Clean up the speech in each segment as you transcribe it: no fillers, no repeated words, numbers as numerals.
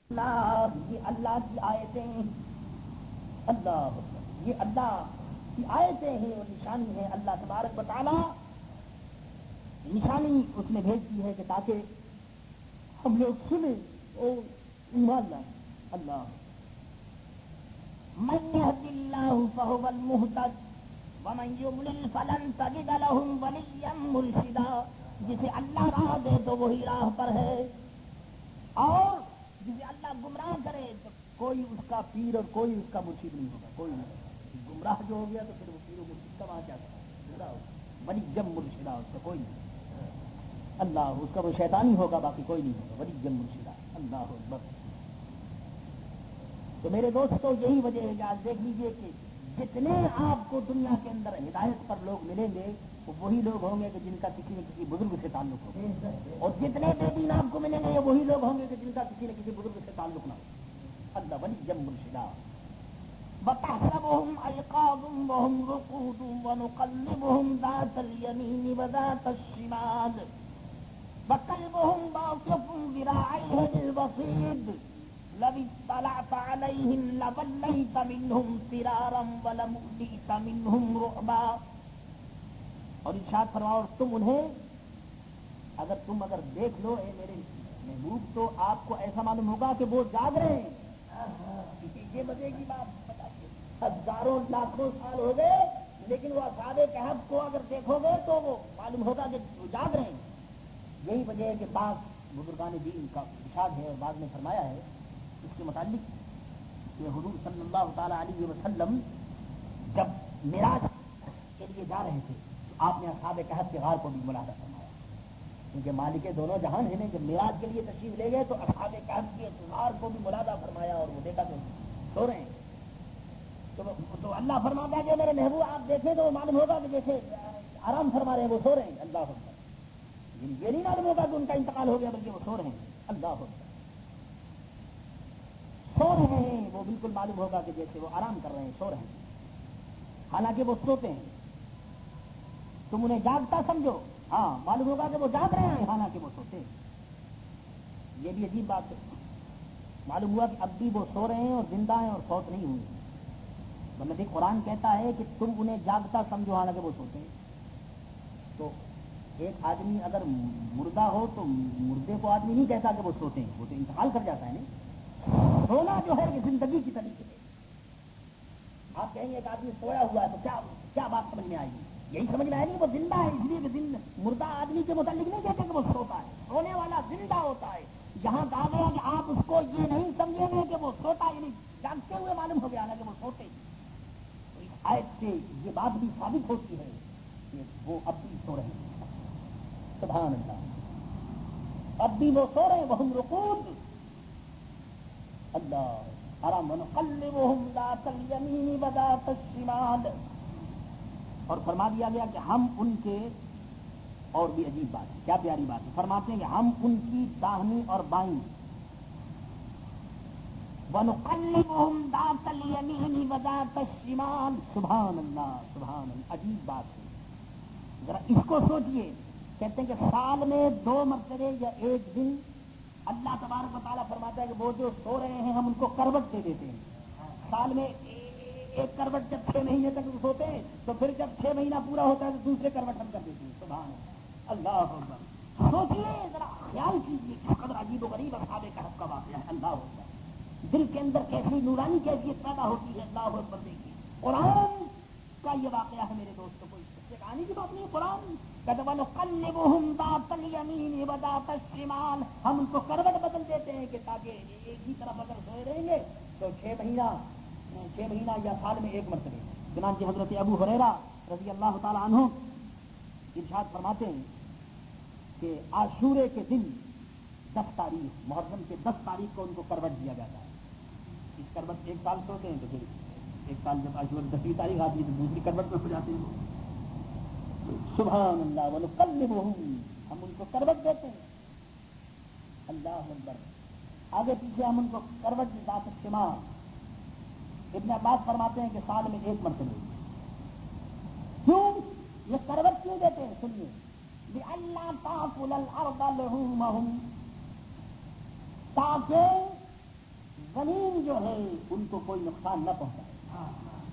یہ اللہ کی آیتیں، اللہ یہ اللہ کی آیتیں ہیں اور نشانی ہیں. اللہ تبارک و تعالی نشانی اس نے بھیج دی ہے کہ تاکہ ہم لوگ سنیں اور ایمان لائیں. اللہ من يهد الله فهو المهتد ومن يضلل فلن تجد له وليا مرشدا. جسے اللہ راہ دے تو وہی راہ پر ہے اور جسے اللہ گمراہ کرے تو کوئی اس کا پیر اور کوئی اس کا مرشد نہیں ہوگا. کوئی نہیں. گمراہ جو ہو گیا تو پھر وہ پیر و مرشد کا وہاں کیا کرتا ہے؟ ولی جم مرشدہ اس کا کوئی نہیں. اللہ اس کا وہ شیطانی ہوگا باقی کوئی نہیں ہوگا. ولی جم مرشدہ. اللہ اکبر. تو میرے دوستوں یہی وجہ ہے کہ آج دیکھ لیجئے کہ جتنے آپ کو دنیا کے اندر ہدایت پر لوگ ملیں گے وہ وہی لوگ ہوں گے کہ جن کا کسی نہ کسی بزرگ سے تعلق ہوگا, اور جتنے بے دین آپ کو ملیں گے یہ وہی لوگ ہوں گے کہ جن کا کسی نہ کسی بزرگ سے تعلق نہ ہو. اللہ ولی مرشدا. وتحسبهم أيقاظا وهم رقود ونقلبهم ذات اليمين وذات الشمال وكلبهم باسط ذراعيه بالوصيد لو اطلعت عليهم لوليت منهم فرارا ولملئت منهم رعبا. اور ارشاد فرماؤ تم انہیں اگر دیکھ لو اے میرے محبوب تو آپ کو ایسا معلوم ہوگا کہ وہ جاگ رہے ہیں. یہ مزے کی بات بتائیے, ہزاروں لاکھوں سال ہو گئے لیکن وہ اصحاب کہف کو اگر دیکھو گے تو وہ معلوم ہوگا کہ وہ جاگ رہے ہیں. یہی وجہ ہے کہ بعض بزرگان دین کا ارشاد ہے اور بعض نے فرمایا ہے اس کے متعلق کہ حضور صلی اللہ تعالی علیہ وسلم جب معراج کے لیے جا رہے تھے تو آپ نے اصحاب کہف کے غار کو بھی ملاحظہ فرمایا, کیونکہ مالک دونوں جہان ہے. جب معراج کے لیے تشریف لے گئے تو اصحاب کہف کے غار کو بھی ملاحظہ فرمایا اور وہ دیکھا کہ سو رہے ہیں. تو اللہ فرماتا ہے کہ میرے محبوب آپ دیکھیں تو معلوم ہوگا کہ جیسے آرام فرما رہے ہیں وہ سو رہے ہیں. اللہ اکبر. یہ نہیں معلوم ہوگا کہ ان کا انتقال ہو گیا بلکہ وہ سو رہے ہیں. اللہ اکبر. سو رہے ہیں وہ بالکل معلوم ہوگا کہ جیسے وہ آرام کر رہے ہیں, سو رہے ہیں حالانکہ وہ سوتے ہیں. تم انہیں جاگتا سمجھو, ہاں معلوم ہوگا کہ وہ جاگ رہے ہیں حالانکہ وہ سوتے ہیں. یہ بھی عجیب بات ہے. معلوم ہوا کہ اب بھی وہ سو رہے ہیں اور زندہ ہیں اور فوت نہیں ہوئے. ورنہ قرآن کہتا ہے کہ تم انہیں جاگتا سمجھو حالانکہ وہ سوتے ہیں. تو ایک آدمی اگر مردہ ہو تو مردے کو آدمی نہیں کہتا کہ وہ سوتے ہیں, وہ تو انتقال کر جاتا ہے. نہیں, سونا جو ہے یہ زندگی کی طریقے ہے. آپ کہیں گے ایک آدمی سویا ہوا ہے تو کیا بات سمجھ میں آئے گی؟ یہی سمجھ میں آئے گی وہ زندہ ہے, اس لیے کہ مردہ آدمی کے متعلق نہیں کہتے کہ وہ سوتا ہے. سونے والا زندہ ہوتا ہے. جہاں کہا گیا کہ آپ اس کو یہ نہیں سمجھیں گے کہ وہ سوتا, یعنی جانتے ہوئے معلوم ہو گیا نا کہ وہ سوتے. تو اس آیت سے یہ بات بھی ثابت ہوتی ہے کہ وہ اب بھی سو رہے ہیں. سبحان اللہ. اب بھی وہ سو رہے ہیں. وہم رقود. اللہ آرام. ونقلبهم ذات الیمین وذات الشمال. اور فرما دیا گیا کہ ہم ان کے, اور بھی عجیب بات ہے, کیا پیاری بات ہے, فرماتے ہیں کہ ہم ان کی داہنی اور بائیں. وَنُقَلِّبُهُمْ ذَاتَ الْيَمِينِ وَذَاتَ الشِّمَالِ. سبحان اللہ, سبحان اللہ. عجیب بات ہے, ذرا اس کو سوچئے. کہتے ہیں کہ سال میں 2 مرتبے یا ایک دن اللہ تبارک و تعالیٰ فرماتا ہے کہ وہ جو سو رہے ہیں ہم ان کو کروٹ دے دیتے ہیں. سال میں ایک کروٹ جب 6 مہینے تک سوتے ہیں تو پھر جب 6 مہینہ پورا ہوتا ہے تو دوسرے کروٹ ہم کر دیتے ہیں. سبحان اللہ. اکبر. سوچیے, ذرا خیال کیجیے کس قدر عجیب و غریب اصحاب کہف کا واقعہ ہے. اللہ اکبر. دل کے اندر کیسی نورانی کیفیت پیدا ہوتی ہے. اللہ اکبر. دیکھیے قرآن کا یہ واقعہ ہے میرے دوستوں. کوئی اس سے کہانی کی بات نہیں ہے. قرآن وَنُقَلِّبُهُمْ ذَاتَ الْيَمِينِ وَذَاتَ الشِّمَالِ. ہم ان کو کروٹ بدل دیتے ہیں کہ تاکہ ایک ہی طرف اگر سوئے رہیں گے تو 6 مہینہ یا سال میں 1 مرتبہ. چنانچہ حضرت ابو ہریرہ رضی اللہ تعالی عنہ ارشاد فرماتے ہیں کہ عاشورے کے دن 10 تاریخ محرم کے 10 تاریخ کو ان کو کروٹ دیا جاتا ہے. اس کروٹ 1 سال سوتے ہیں تو پھر 1 سال جب عاشورے 10 تاریخ آتی ہے تو دوسری کروٹ میں ہو جاتے ہیں. سبحان اللہ. وَنُقَلِّبُهُمْ. ہم ان کو کروٹ دیتے ہیں. اللہ اکبر. آگے پیچھے ہم ان کو کروٹ دی. ذات الشمال. ابن عباس فرماتے ہیں کہ سال میں 1 مرتبہ. کیوں یہ کروٹ کیوں دیتے ہیں؟ سنیے. لِأَلَّا تَأْكُلَ الْأَرْضَ لُحُومَهُمْ. تاکہ زمین جو ہے ان کو کوئی نقصان نہ پہنچائے.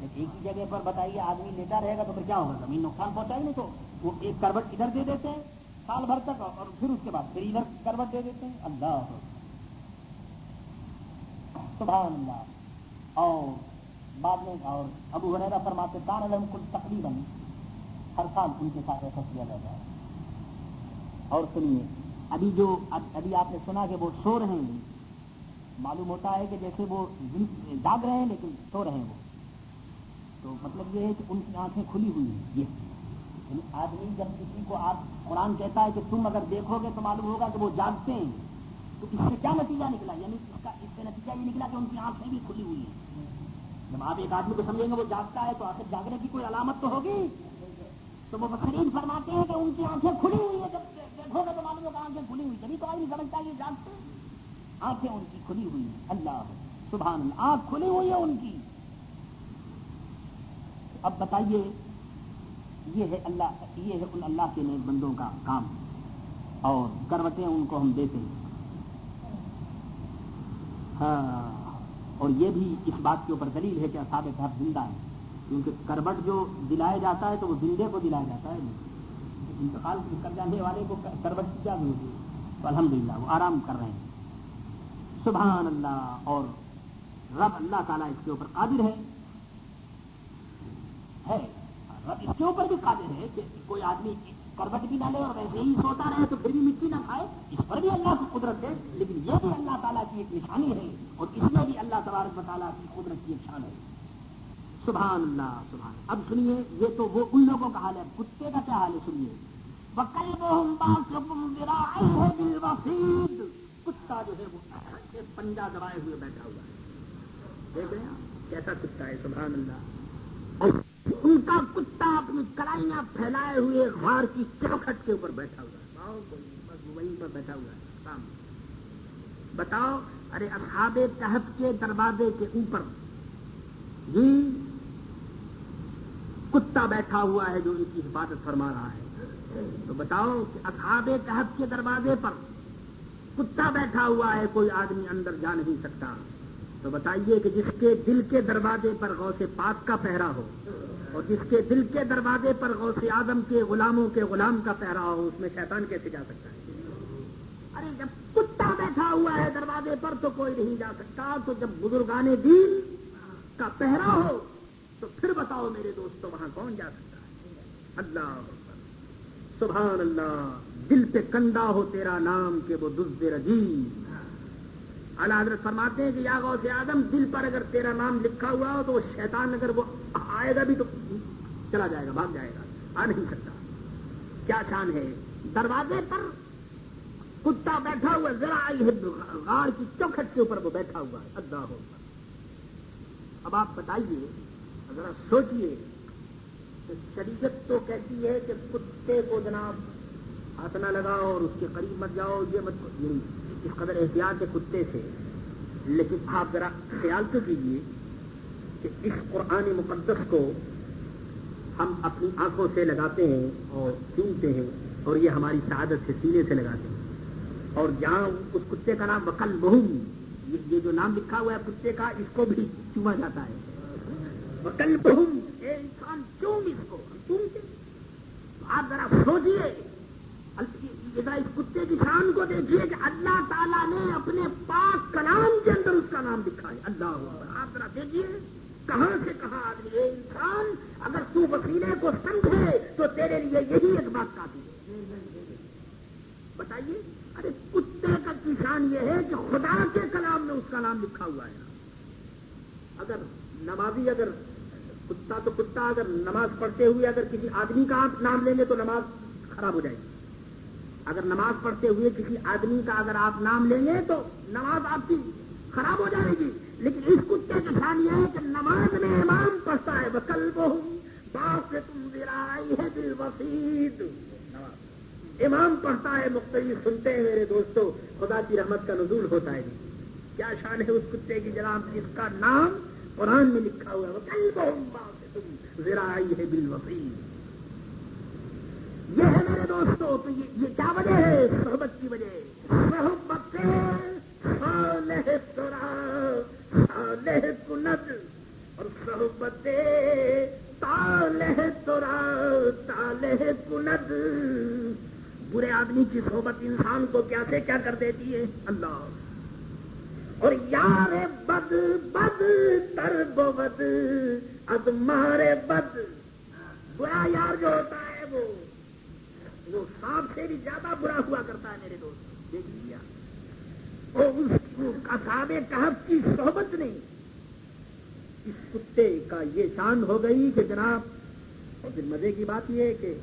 ایک ہی جگہ پر بتائیے آدمی لیٹا رہے گا تو پھر کیا ہوگا؟ زمین نقصان پہنچائے نہیں تو وہ ایک کروٹ ادھر دے دیتے ہیں سال بھر تک اور پھر اس کے بعد پھر ادھر کروٹ دے دیتے ہیں. اللہ سبحان اللہ. اور بعد میں اور ابو ہریرہ فرماتے کان لہم کل تقریباً ہر سال ان کے ساتھ ایسا کیا جاتا ہے. اور سنیے ابھی آپ نے سنا کہ وہ سو رہے ہیں. معلوم ہوتا ہے کہ جیسے وہ جاگ رہے ہیں لیکن سو رہے ہیں وہ. تو مطلب یہ ہے کہ ان کی آنکھیں کھلی ہوئی ہیں. یہ آدمی جب کسی کو قرآن کہتا ہے کہ تم اگر دیکھو گے تو معلوم ہوگا کہ وہ جاگتے ہیں. تو اس سے کیا نتیجہ نکلا؟ یعنی اس سے نتیجہ یہ نکلا کہ ان کی آنکھیں بھی کھلی ہوئی ہیں. جب آپ ایک آدمی کو سمجھیں گے وہ جاگتا ہے تو آخر جاگنے کی کوئی علامت تو ہوگی. تو وہ مفسرین فرماتے ہیں کہ ان کی آنکھیں کھلی ہوئی ہیں. جب دیکھو گے تو معلوم ہوگا آنکھیں کھلی ہوئی. جبھی تو آدمی سمجھتا ہے یہ جاگتے ہیں. آنکھیں ان کی کھلی ہوئی ہیں. اللہ سبحان اللہ. آنکھ کھلی ہوئی ہے ان کی. اب بتائیے یہ ہے ان اللہ کے نیک بندوں کا کام. اور کروٹیں ان کو ہم دیتے ہیں. ہاں اور یہ بھی اس بات کے اوپر دلیل ہے کہ اصحاب کہف زندہ ہیں. کیونکہ کروٹ جو دلایا جاتا ہے تو وہ زندے کو دلایا جاتا ہے. انتقال کر جانے والے کو کروٹ کی کیا ضرورت ہے؟ تو الحمدللہ وہ آرام کر رہے ہیں. سبحان اللہ. اور رب اللہ تعالیٰ اس کے اوپر قادر ہے. رب اس کے اوپر بھی قادر ہے کہ کوئی آدمی کروٹ بھی نہ لے اور ویسے ہی سوتا رہے تو پھر بھی مٹی نہ کھائے. اس پر بھی اللہ کی قدرت ہے. لیکن یہ بھی اللہ تعالیٰ کی ایک نشانی ہے اور اس میں بھی اللہ تبارک و تعالیٰ کی قدرت کی ایک شان ہے. سبحان اللہ سبحان. اب سنیے یہ تو وہ ان لوگوں کا حال ہے. کتے کا کیا حال ہے سنیے. وَكَلْبُهُمْ بَاسِطٌ ذِرَاعَيْهِ بِالْوَصِيدِ. کتا جو ہے وہ پنجہ دبائے ہوئے بیٹھا ہوا ہے. دیکھ رہے ہیں کیسا کتا ہے. سبحان اللہ. اور ان کا کتا اپنی کلائیاں پھیلائے ہوئے غار کی چوکھٹ کے اوپر بیٹھا ہوا ہے. بس وہیں پر بیٹھا ہوا ہے. سامنے بتاؤ. ارے اصحاب کہف کے دروازے کے اوپر جی کتا بیٹھا ہوا ہے جو ان کی حفاظت فرما رہا ہے. تو بتاؤ کہ اصحاب کہف کے دروازے پر کتا بیٹھا ہوا ہے, کوئی آدمی اندر جا نہیں سکتا. تو بتائیے کہ جس کے دل کے دروازے پر غوث پاک کا پہرا ہو اور جس کے دل کے دروازے پر غوث آدم کے غلاموں کے غلام کا پہرا ہو, اس میں شیطان کیسے جا سکتا ہے؟ ارے جب کتا بیٹھا ہوا ہے دروازے پر تو کوئی نہیں جا سکتا. تو جب بزرگان دین کا پہرا ہو تو پھر بتاؤ میرے دوستو وہاں کون جا سکتا ہے؟ اللہ سبحان اللہ. دل پہ کندا ہو تیرا نام کہ وہ دزد رجیم. اعلیٰ حضرت فرماتے ہیں کہ یا غوث آدم دل پر اگر تیرا نام لکھا ہوا ہو تو وہ شیطان اگر وہ آئے گا بھی تو چلا جائے گا, بھاگ جائے گا, آ نہیں سکتا. کیا شان ہے. دروازے پر کتا بیٹھا ہوا, ذرا آئی ہے غار کی چوکھٹ کے اوپر وہ بیٹھا ہوا ہے. اللہ ہو. اب آپ بتائیے ذرا سوچئے شریعت تو کہتی ہے کہ کتے کو جناب ہاتھ نہ لگاؤ اور اس کے قریب مت جاؤ, یہ مت, اس قدر احتیاط ہے کتے سے. لیکن آپ ذرا خیال تو کیجیے کہ اس قرآن مقدس کو ہم اپنی آنکھوں سے لگاتے ہیں اور چومتے ہیں اور یہ ہماری سعادت سے سینے سے لگاتے ہیں. اور جہاں اس کتے کا نام وَكَلْبُهُمْ, یہ جو نام لکھا ہوا ہے کتے کا, اس کو بھی چوما جاتا ہے. وَكَلْبُهُمْ, اے انسان چوم اس کو, چومتے. آپ ذرا سوچیے ذرا اس کتے کی شان کو دیکھیے کہ اللہ تعالیٰ نے اپنے پاک کلام کے اندر اس کا نام لکھا ہے. اللہ آپ ذرا دیکھیے کہاں سے کہاں آدمی. اے انسان اگر تو وسیلے کو سمجھے تو تیرے لیے یہی ایک بات کافی ہے. بتائیے. ارے کتے کا کی شان یہ ہے کہ خدا کے کلام میں اس کا نام لکھا ہوا ہے. اگر نمازی, اگر کتا تو کتا, اگر نماز پڑھتے ہوئے اگر کسی آدمی کا آپ نام لیں گے تو نماز خراب ہو جائے گی. اگر نماز پڑھتے ہوئے کسی آدمی کا اگر آپ نام لیں گے تو نماز آپ کی خراب ہو جائے گی. لیکن اس کتے کی شان یہ ہے کہ نماز میں امام پڑھتا ہے وَكَلْبُهُمْ بَاسِطٌ ذِرَاعَيْهِ بِالْوَصِيدِ. امام پڑھتا ہے, مقتدی سنتے ہیں. میرے دوستو خدا کی رحمت کا نزول ہوتا ہے. کیا شان ہے اس کتے کی جناب, جس کا نام قرآن میں لکھا ہوا ہے وَكَلْبُهُمْ بَاسِطٌ ذِرَاعَيْهِ بِالْوَصِيدِ. یہ ہے میرے دوستو. تو یہ کیا وجہ ہے؟ صحبت کی وجہ. صحبت صالح سرا آدمی کی صحبت انسان کو کیا سے کیا کر دیتی ہے اللہ. اور یار بد بد تر بود از مارے بد. برا یار جو ہوتا ہے وہ سانپ سے بھی زیادہ برا ہوا کرتا ہے میرے دوست. دیکھ لیا وہ اصحاب کہف کی صحبت نہیں. اس کتے کا یہ شان ہو گئی کہ جناب. اور پھر مزے کی بات یہ ہے کہ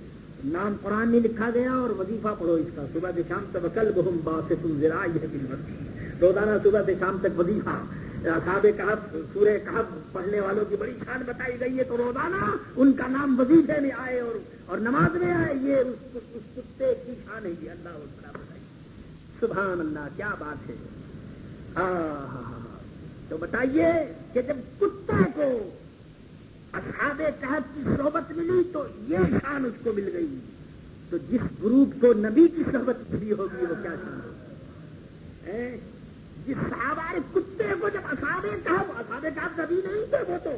نام قرآن میں لکھا گیا اور وظیفہ پڑھو اس کا صبح سے شام تک. وکلبہم باسط ذراعیہ بالوصی. روزانہ صبح سے شام تک وظیفہ. اصحاب کہف سورہ کہف پڑھنے والوں کی بڑی شان بتائی گئی ہے تو روزانہ ان کا نام وظیفے میں آئے اور نماز میں آئے. یہ اس کتے کی شان ہے. یہ اللہ تعالیٰ بتائیے. سبحان اللہ کیا بات ہے. تو بتائیے کہ جب کتے کو اصحاب کہف کی صحبت ملی تو یہ شان اس کو مل گئی. تو جس گروپ کو نبی کی صحبت ملی ہوگی وہ کیا شان ہوگی. جس صحابہ کتے کو جب اصحاب کہف نبی نہیں تھے وہ تو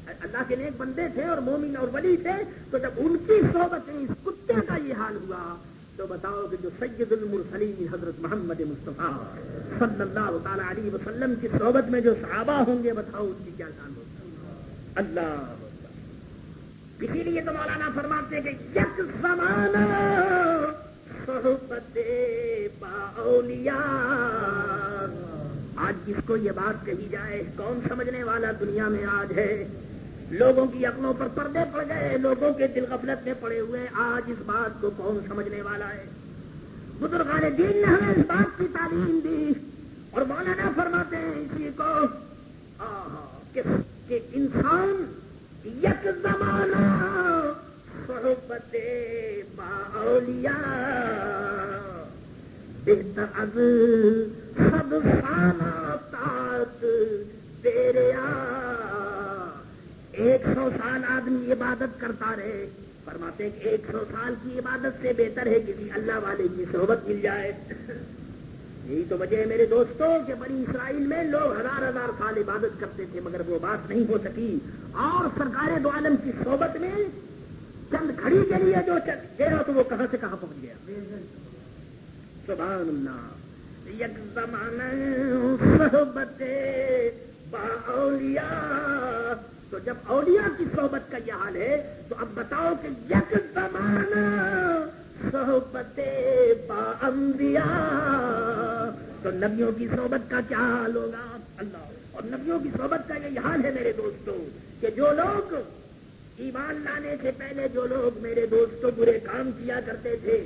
اللہ کے نیک بندے تھے اور مومن اور ولی تھے. تو جب ان کی صحبت میں اس کتے کا یہ حال ہوا تو بتاؤ کہ جو سید المرسلین حضرت محمد مصطفیٰ صلی اللہ تعالی علیہ وسلم کی صحبت میں جو صحابہ ہوں گے بتاؤ ان کی کیا شان ہوگی. اللہ. اسی لیے تو مولانا فرماتے ہیں کہ یک زمانہ صحبت با اولیاء. آج جس کو یہ بات کہی جائے کون سمجھنے والا دنیا میں آج ہے. لوگوں کی عقلوں پر پردے پڑ گئے, لوگوں کے دل غفلت میں پڑے ہوئے. آج اس بات کو کون سمجھنے والا ہے. بزرگان دین نے ہمیں اس بات کی تعلیم دی اور مولانا فرماتے ہیں اسی کو کہ انسان یک زمانہ صحبت با اولیاء بہتر از صد سالہ طاعت تیرے. 100 سال آدمی عبادت کرتا رہے. فرماتے ہیں کہ 100 سال کی عبادت سے بہتر ہے کسی اللہ والے کی صحبت مل جائے. یہی تو وجہ ہے میرے دوستوں کہ بنی اسرائیل میں لوگ 1000 سال عبادت کرتے تھے مگر وہ بات نہیں ہو سکی. اور سرکار دو عالم کی صحبت میں چند گھڑی کے لیے جو گیا تو وہ کہاں سے کہاں پہنچ گیا. سبحان اللہ. یک زمانہ صحبت با اولیاء. تو جب اولیاء کی صحبت کا یہ حال ہے تو اب بتاؤ کہ یک زمانہ صحبت با انبیاء. تو نبیوں کی صحبت کا کیا حال ہوگا. اللہ. اور نبیوں کی صحبت کا یہ حال ہے میرے دوستوں کہ جو لوگ ایمان لانے سے پہلے جو لوگ میرے دوستوں برے کام کیا کرتے تھے.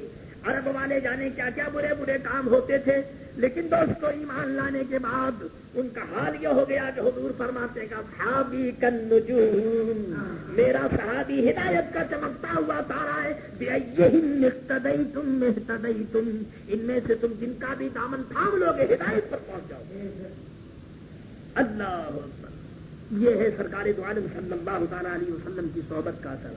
عرب والے جانے کیا کیا برے برے کام ہوتے تھے. لیکن دوستو ایمان لانے کے بعد ان کا حال یہ ہو گیا کہ حضور فرماتے کا صحابی کن نجوم. میرا صحابی ہدایت کا چمکتا ہوا تارا ہے. بِأَيِّهِمْ اقْتَدَيْتُمْ اهْتَدَيْتُمْ. ان میں سے تم جن کا بھی دامن تھام لوگے ہدایت پر پہنچ جاؤ. اللہ اکبر. یہ ہے سرکار دو عالم صلی اللہ تعالی علیہ وسلم کی صحبت کا اثر.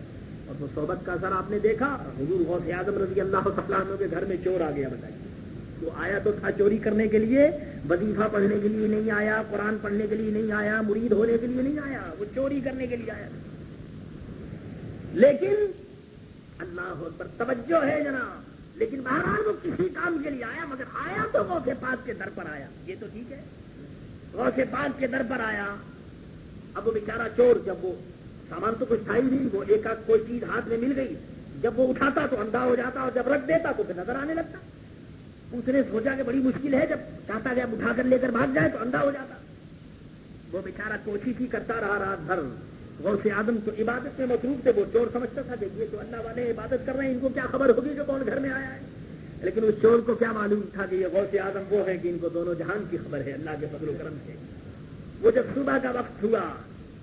اور وہ صحبت کا اثر آپ نے دیکھا. حضور غوث اعظم رضی اللہ تعالیٰ عنہ کے گھر میں چور آ گیا. بتائیے وہ آیا تو تھا چوری کرنے کے لیے, وظیفہ پڑھنے کے لیے نہیں آیا, قرآن پڑھنے کے لیے نہیں آیا, مرید ہونے کے لیے نہیں آیا, وہ چوری کرنے کے لیے آیا. لیکن اللہ اکبر توجہ ہے جناب. لیکن بہرحال وہ کسی کام کے لیے آیا مگر آیا تو غوث پاک کے در پر آیا. یہ تو ٹھیک ہے غوث پاک کے در پر آیا. اب وہ بیچارہ چور جب وہ سامان تو کچھ تھا ہی نہیں, وہ ایک آدھ کوئی چیز ہاتھ میں مل گئی, جب وہ اٹھاتا تو اندھا ہو جاتا اور جب رکھ دیتا تو پھر نظر آنے لگتا. اس نے سوچا کہ بڑی مشکل ہے, جب چاہتا کہ اب اٹھا کر لے کر بھاگ جائے تو اندھا ہو جاتا. وہ بیچارہ کوشش ہی کرتا رہا رات بھر. غوث اعظم تو عبادت میں مصروف تھے. وہ چور سمجھتا تھا کہ یہ تو اللہ والے عبادت کر رہے ہیں, ان کو کیا خبر ہوگی جو کون گھر میں آیا ہے. لیکن اس چور کو کیا معلوم تھا کہ یہ غوث اعظم وہ ہے کہ ان کو دونوں جہان کی خبر ہے اللہ کے فضل و کرم سے. وہ جب صبح کا وقت ہوا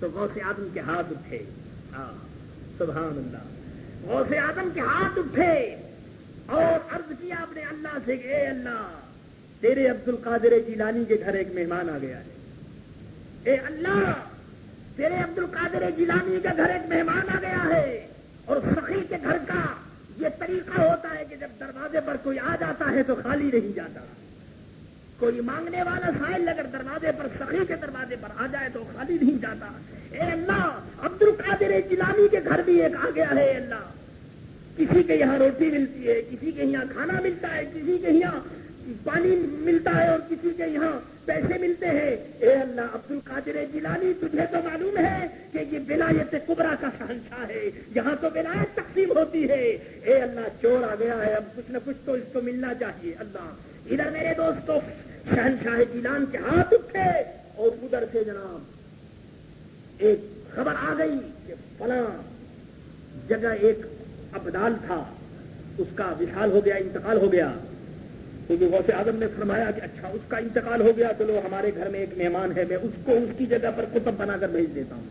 تو غوث اعظم کے ہاتھ اٹھے. سبحان اللہ. غوث اعظم کے ہاتھ اٹھے اور عرض کیا اپنے اللہ سے کہ اے اللہ تیرے عبد القادر جیلانی کے گھر ایک مہمان آ گیا ہے. اے اللہ تیرے عبد القادر جیلانی کے گھر ایک مہمان آ گیا ہے. اور سخی کے گھر کا یہ طریقہ ہوتا ہے کہ جب دروازے پر کوئی آ جاتا ہے تو خالی نہیں جاتا. کوئی مانگنے والا سائل اگر دروازے پر سخی کے دروازے پر آ جائے تو خالی نہیں جاتا. اے اللہ عبد القادر جیلانی کے گھر بھی ایک آ گیا ہے. اللہ کسی کے یہاں روٹی ملتی ہے، کسی کے یہاں کھانا ملتا ہے، کسی کے یہاں پانی ملتا ہے اور کسی کے یہاں پیسے ملتے ہیں. اے اللہ عبد القادر جیلانی، تجھے تو معلوم ہے کہ یہ ولایت کبریٰ کا شہنشاہ ہے، یہاں تو ولایت تقسیم ہوتی ہے. اے اللہ چور آ گیا ہے، اب کچھ نہ کچھ تو اس کو ملنا چاہیے. اللہ ادھر میرے دوستو شہنشاہ جیلان کے ہاتھ اٹھے اور ادھر سے جناب ایک خبر آ گئی کہ فلاں جگہ ایک ابدال تھا، اس کا وصال ہو گیا، انتقال ہو گیا. تو یہ غوث اعظم نے فرمایا کہ اچھا اس کا انتقال ہو گیا، چلو ہمارے گھر میں ایک مہمان ہے، میں اس کو اس کی جگہ پر کتب بنا کر بھیج دیتا ہوں.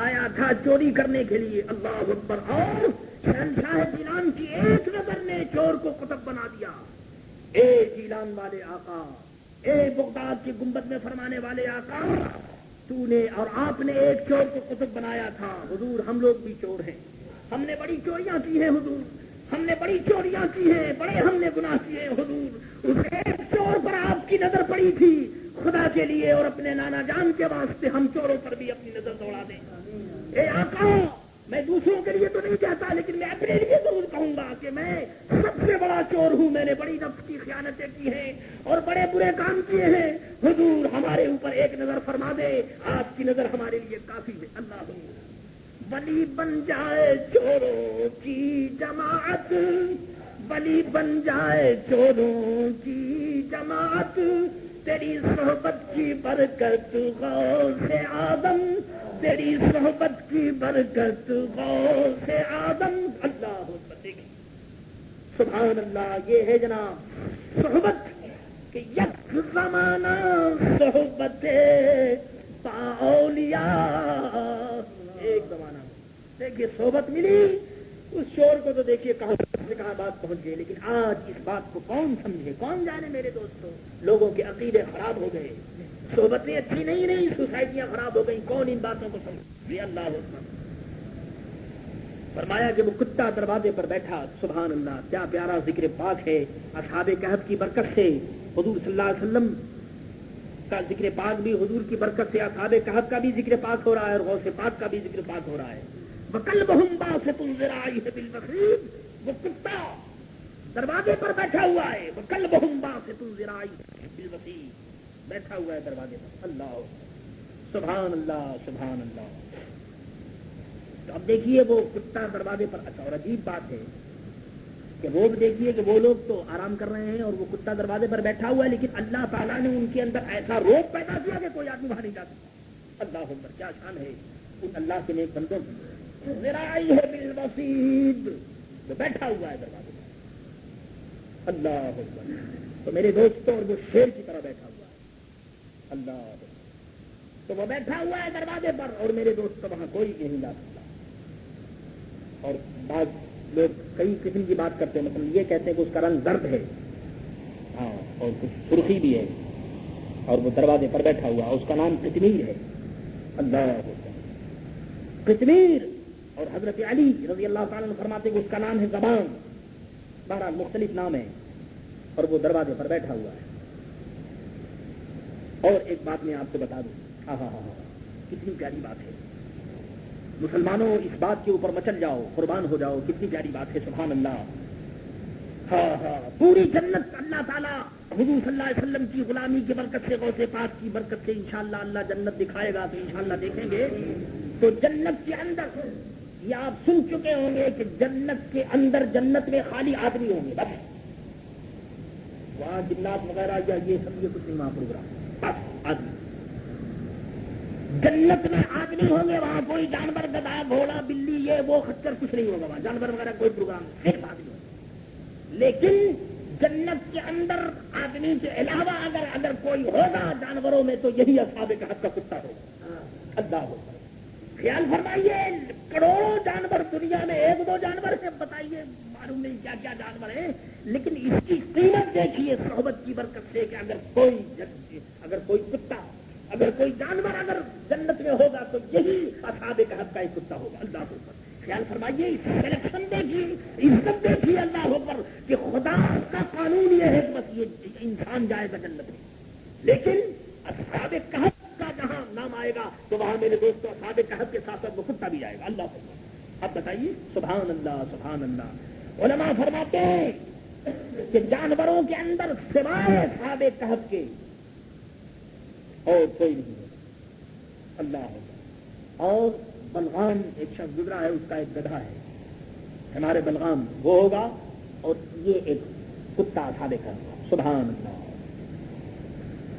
آیا تھا چوری کرنے کے لیے، اللہ اکبر، اور شہنشاہ جیلان کی ایک نظر نے چور کو کتب بنا دیا. اے جیلان والے آقا، اے بغداد کی گنبد میں فرمانے والے آقا، تو نے اور آپ نے ایک چور کو کتب بنایا تھا. حضور ہم لوگ بھی چور ہیں، ہم نے بڑی چوریاں کی ہیں حضور، ہم نے بڑی چوریاں کی ہیں، بڑے ہم نے گناہ کیے ہیں حضور. اس ایک چور پر آپ کی نظر پڑی تھی، خدا کے لیے اور اپنے نانا جان کے واسطے ہم چوروں پر بھی اپنی نظر دوڑا دیں. اے آقا، میں دوسروں کے لیے تو نہیں کہتا، لیکن میں اپنے لیے ضرور کہوں گا کہ میں سب سے بڑا چور ہوں. میں نے بڑی نفس کی خیانتیں کی ہیں اور بڑے برے کام کیے ہیں. حضور ہمارے اوپر ایک نظر فرما دے، آپ کی نظر ہمارے لیے کافی ہے. اللہ ولی بن جائے چوروں کی جماعت، ولی بن جائے چوروں کی جماعت، تیری صحبت کی برکت غوث اعظم، تیری صحبت کی برکت غوث اعظم. اللہ دیکھیں سبحان اللہ، یہ ہے جناب صحبت کہ یک زمانہ صحبت با اولیاء. ایک زمانہ دیکھیے صحبت ملی اس چور کو، تو دیکھیے کہاں سے کہاں بات پہنچ گئی. لیکن آج اس بات کو کون سمجھے، کون جانے میرے دوستوں. لوگوں کے عقیدے خراب ہو گئے، صحبتیں اچھی نہیں رہی، سوسائٹیاں خراب ہو گئی. کون ان باتوں کو سمجھے؟ اللہ اکبر. فرمایا کہ وہ کتا دروازے پر بیٹھا. سبحان اللہ، کیا پیارا ذکر پاک ہے. اصحاب کہف کی برکت سے حضور صلی اللہ علیہ وسلم کا ذکر پاک بھی حضور کی برکت سے، اصحاب کہف کا بھی ذکر پاک ہو رہا ہے اور غوث پاک کا بھی ذکر پاک ہو رہا ہے. وَقَلْبُهُمْ بَاسِطٌ ذِرَاعَيْهِ بِالْوَصِيدِ، وہ کتا دروازے پر بیٹھا ہوا ہے. وَقَلْبُهُمْ بَاسِطٌ ذِرَاعَيْهِ بِالْوَصِيدِ، بیٹھا ہوا ہے دروازے پر. اللہ سبحان اللہ سبحان اللہ. تو اب دیکھیے وہ کتا دروازے پر. اچھا، اور عجیب بات ہے کہ وہ بھی دیکھیے کہ وہ لوگ تو آرام کر رہے ہیں اور وہ کتا دروازے پر بیٹھا ہوا ہے، لیکن اللہ تعالیٰ نے ان کے اندر ایسا روپ پیدا کیا کہ کوئی آدمی باہر نہیں جا سکتا. اللہ اکبر، کیا شان ہے ان اللہ کے نیک بندوں کی. ذراعی ہے بالوسید، وہ بیٹھا ہوا ہے دروازے پر. اللہ اکبر. تو میرے دوستوں، اور وہ شیر کی طرح بیٹھا ہوا ہے. اللہ اکبر. تو وہ بیٹھا ہوا ہے دروازے پر اور میرے دوست وہاں کوئی نہیں لا سکتا. اور بعض لوگ کئی قسم کی بات کرتے ہیں، مطلب یہ کہتے ہیں کہ اس کا رنگ زرد ہے، ہاں، اور کچھ سرخی بھی ہے، اور وہ دروازے پر بیٹھا ہوا. اس کا نام قطمیر ہے. اللہ قطمیر. اور حضرت علی رضی اللہ تعالیٰ عنہ فرماتے ہیں کہ اس کا نام ہے زبان. بہرحال مختلف نام ہے، اور وہ دروازے پر بیٹھا ہوا ہے. اور ایک بات میں آپ کو بتا دوں، ہاں ہاں ہاں، کتنی پیاری بات ہے. مسلمانوں اس بات کے اوپر مچل جاؤ، قربان ہو جاؤ. کتنی پیاری بات ہے، سبحان اللہ. ہاں ہاں، پوری جنت اللہ تعالیٰ حضور صلی اللہ علیہ وسلم کی غلامی کی برکت سے، غوث پاک کی برکت سے انشاءاللہ اللہ جنت دکھائے گا. تو انشاءاللہ دیکھیں گے. تو جنت کے اندر یہ آپ سن چکے ہوں گے کہ جنت کے اندر، جنت میں خالی آدمی ہوں گے، بس. وہاں جنات وغیرہ یا یہ سب یہ کچھ نہیں، وہاں پروگرام بس آدمی. جنت میں آدمی ہوں گے، وہاں کوئی جانور، گدھا، گھوڑا، بلی، یہ وہ خچر کچھ نہیں ہوگا. وہاں جانور وغیرہ کوئی پروگرام نہیں، صرف آدمی ہوگا. لیکن جنت کے اندر آدمی کے علاوہ اگر کوئی ہوگا جانوروں میں تو یہی اصحاب کہف کا کتا ہوگا. اللہ ہوگا. خیال فرمائیے، کروڑوں جانور دنیا میں، ایک دو جانور سے بتائیے معلوم نہیں کیا کیا جانور ہیں، لیکن اس کی قیمت دیکھیے صحبت کی برکت سے کہ اگر کوئی کتا، اگر کوئی جانور اگر جنت میں ہوگا تو یہی اصحاب کہف کا ایک کتا ہوگا. اللہ کو خیال فرمائیے، سلیکشن دیکھیے، عزت دیکھیے. اللہ پر کہ خدا کا قانون یہ ہے کہ بس یہ انسان جائے گا جنت میں، لیکن اصحاب کہف کا جہاں نام آئے گا تو وہاں میرے دوستوں اصحاب کہف کے ساتھ ساتھ وہ کتا بھی جائے گا. اللہ پر اب بتائیے، سبحان اللہ سبحان اللہ۔ علماء فرماتے ہیں کہ جانوروں کے اندر سوائے اصحاب کہف کے اور کوئی نہیں ہے، اللہ۔ اور بلغام ایک شخص گزرا ہے، اس کا ایک گدھا ہے، ہمارے بلغام وہ ہوگا، اور یہ ایک کتا اصحاب کہف، سبحان اللہ۔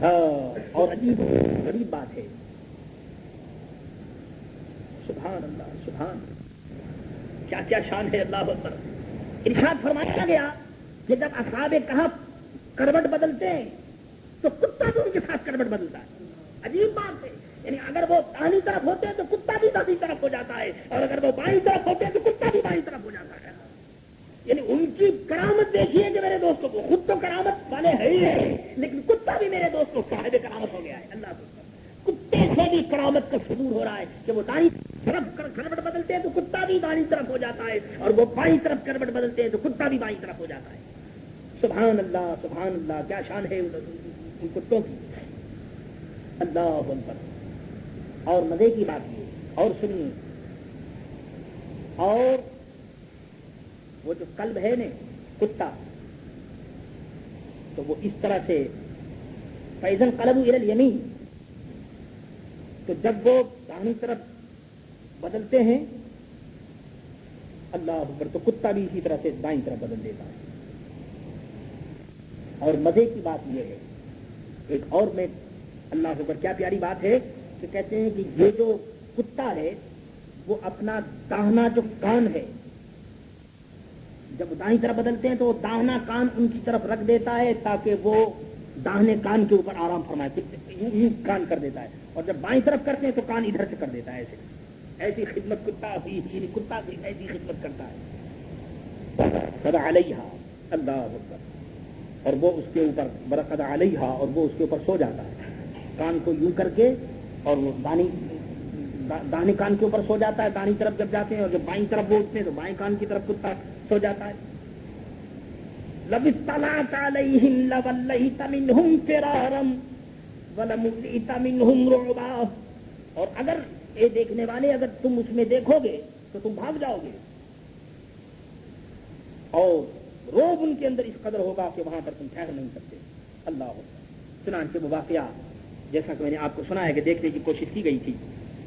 ہاں، اور عجیب غریب بات ہے، سبحان اللہ سبحان اللہ، کیا کیا شان ہے، اللہ اکبر۔ ارشاد فرمایا گیا کہ جب اصحاب کہف کروٹ بدلتے ہیں تو کتا بھی ان کے ساتھ کروٹ بدلتا ہے، عجیب بات ہے۔ یعنی اگر وہ داہنی طرف ہوتے ہیں تو کتا بھی داہنی طرف ہو جاتا ہے، اور اگر وہ بائیں طرف ہوتے ہیں تو کتا بھی بائیں طرف ہو جاتا ہے۔ یعنی ان کی کرامت دیکھیے کہ میرے دوستوں کو، خود تو کرامت والے ہے ہی ہے، لیکن کتا بھی میرے دوست کو صاحب کرامت ہو گیا ہے، اللہ کو۔ کتے سے بھی کرامت کا ثبوت ہو رہا ہے کہ وہ دائیں طرف کروٹ بدلتے ہیں تو کتا بھی دائیں طرف ہو جاتا ہے، اور وہ بائیں طرف کروٹ بدلتے ہیں تو کتا بھی بائیں طرف ہو جاتا ہے، سبحان اللہ سبحان اللہ، کیا شان ہے ان کتوں کی، اللہ اکبر۔ اور مزے کی بات یہ، اور سنیے، اور وہ جو کلب ہے نا کتا، تو وہ اس طرح سے فیضن قلب الی الیمین، تو جب وہ دائیں طرف بدلتے ہیں اللہ اکبر تو کتا بھی اسی طرح سے دائیں طرف بدل دیتا ہے۔ اور مزے کی بات یہ ہے، ایک اور میں اللہ اکبر کیا پیاری بات ہے کہ کہتے ہیں کہ یہ جو کتا ہے وہ اپنا داہنا جو کان ہے جب دائیں طرف بدلتے ہیں تو وہ داہنا کان ان کی طرف رکھ دیتا ہے تاکہ وہ داہنے کان کے اوپر آرام فرمائے، یوں کان کر دیتا ہے، اور جب بائیں طرف کرتے ہیں تو کان ادھر سے کر دیتا ہے، ایسے ایسی خدمت کتا ہوئی، یعنی کتا کی ایسی خدمت کرتا ہے، قد علیہا، اللہ اکبر۔ اور وہ اس کے اوپر برقد علیہا، اور وہ اس کے اوپر سو جاتا ہے، کان کو یوں کر کے، اور وہ داہنے کان کے اوپر سو جاتا ہے دائیں طرف جب جاتے ہیں، اور جب بائیں طرف وہ اٹھتے ہیں تو بائیں کان کی طرف کتا سو جاتا ہے۔ لَوِ اطَّلَعْتَ عَلَيْهِمْ لَوَلَّيْتَ مِنْهُمْ فِرَارًا وَلَمُلِئْتَ مِنْهُمْ رُعْبًا، اور اگر اے دیکھنے والے اگر تم اس میں دیکھو گے تو تم بھاگ جاؤ گے، اور روب ان کے اندر اس قدر ہوگا کہ وہاں پر تم ٹھہر نہیں سکتے، اللہ اکبر۔ چنانچہ وہ واقعہ جیسا کہ میں نے آپ کو سنا ہے کہ دیکھنے کی کوشش کی گئی تھی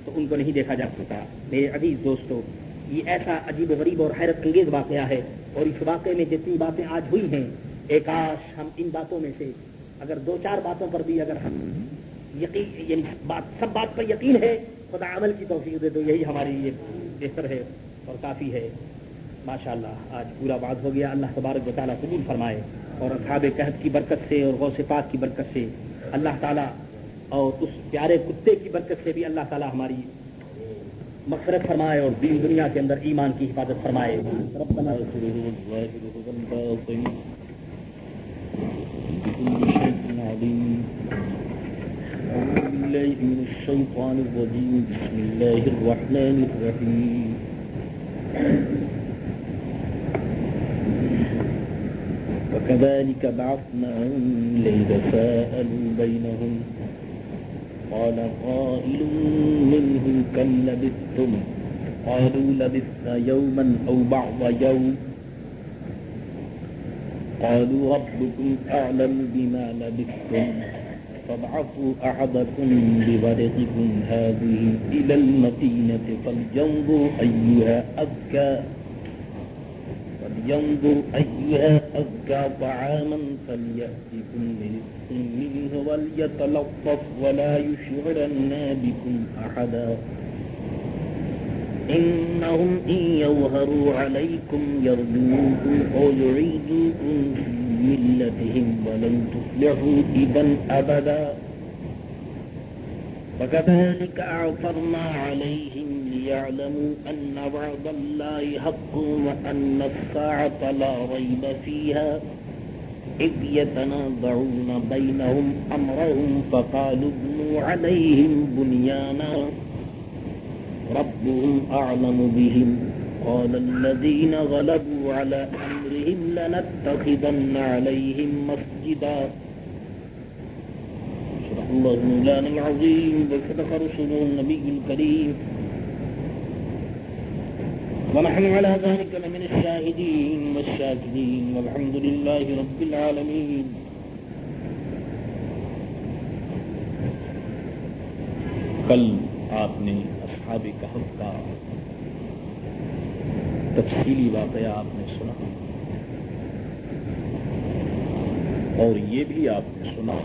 تو ان کو نہیں دیکھا جا سکتا۔ میرے عزیز دوستو، یہ ایسا عجیب و غریب اور حیرت انگیز واقعہ ہے، اور اس واقعے میں جتنی باتیں آج ہوئی ہیں، ایک کاش ہم ان باتوں میں سے اگر دو چار باتوں پر بھی اگر ہم یقین، یعنی سب بات پر یقین ہے، خدا عمل کی توفیق دے تو یہی ہماری یہ بہتر ہے اور کافی ہے۔ ماشاءاللہ آج پورا بات ہو گیا، اللہ تبارک و تعالیٰ قبول فرمائے، اور اصحاب کہف کی برکت سے اور غوث پاک کی برکت سے اللہ تعالیٰ، اور اس پیارے کتے کی برکت سے بھی اللہ تعالیٰ ہماری مغفرت فرمائے اور دین دنیا کے اندر ایمان کی حفاظت فرمائے۔ ربنا الشيطان الرجيم بسم الله الرحمن الرحيم وكذلك بعثناهم ليتساءلوا بينهم قال قائل منهم كم لبثتم قالوا لبثنا يوما أو بعض يوم قالوا ربكم أعلم بما لبثتم فابعثوا أحدكم بورقكم هذه إلى المدينة فلينظر أيها أزكى طعاما فليأتكم برزق منه وليتلطف ولا يشعرن بكم أحدا إنهم إن يظهروا عليكم يرجموكم أو يعيدوكم في ملتهم ولن تفلحوا إذا أبدا وكذلك أعثرنا عليهم ليعلموا أن وعد الله حق وأن الساعة لا ريب فيها إذ يتنازعون بينهم أمرهم فقالوا ابنوا عليهم بنيانا ربهم أعلم بهم قال الذين غلبوا على أمرهم لنتخذن عليهم مسجدا صدق الله مولانا العظيم وصدق رسوله النبي الكريم ونحن على ذلك لمن الشاهدين والشاكرين والحمد لله رب العالمين. کل آپ نے اصحاب کہف کا تفصیلی واقعہ آپ نے سنا اور یہ بھی آپ نے سنا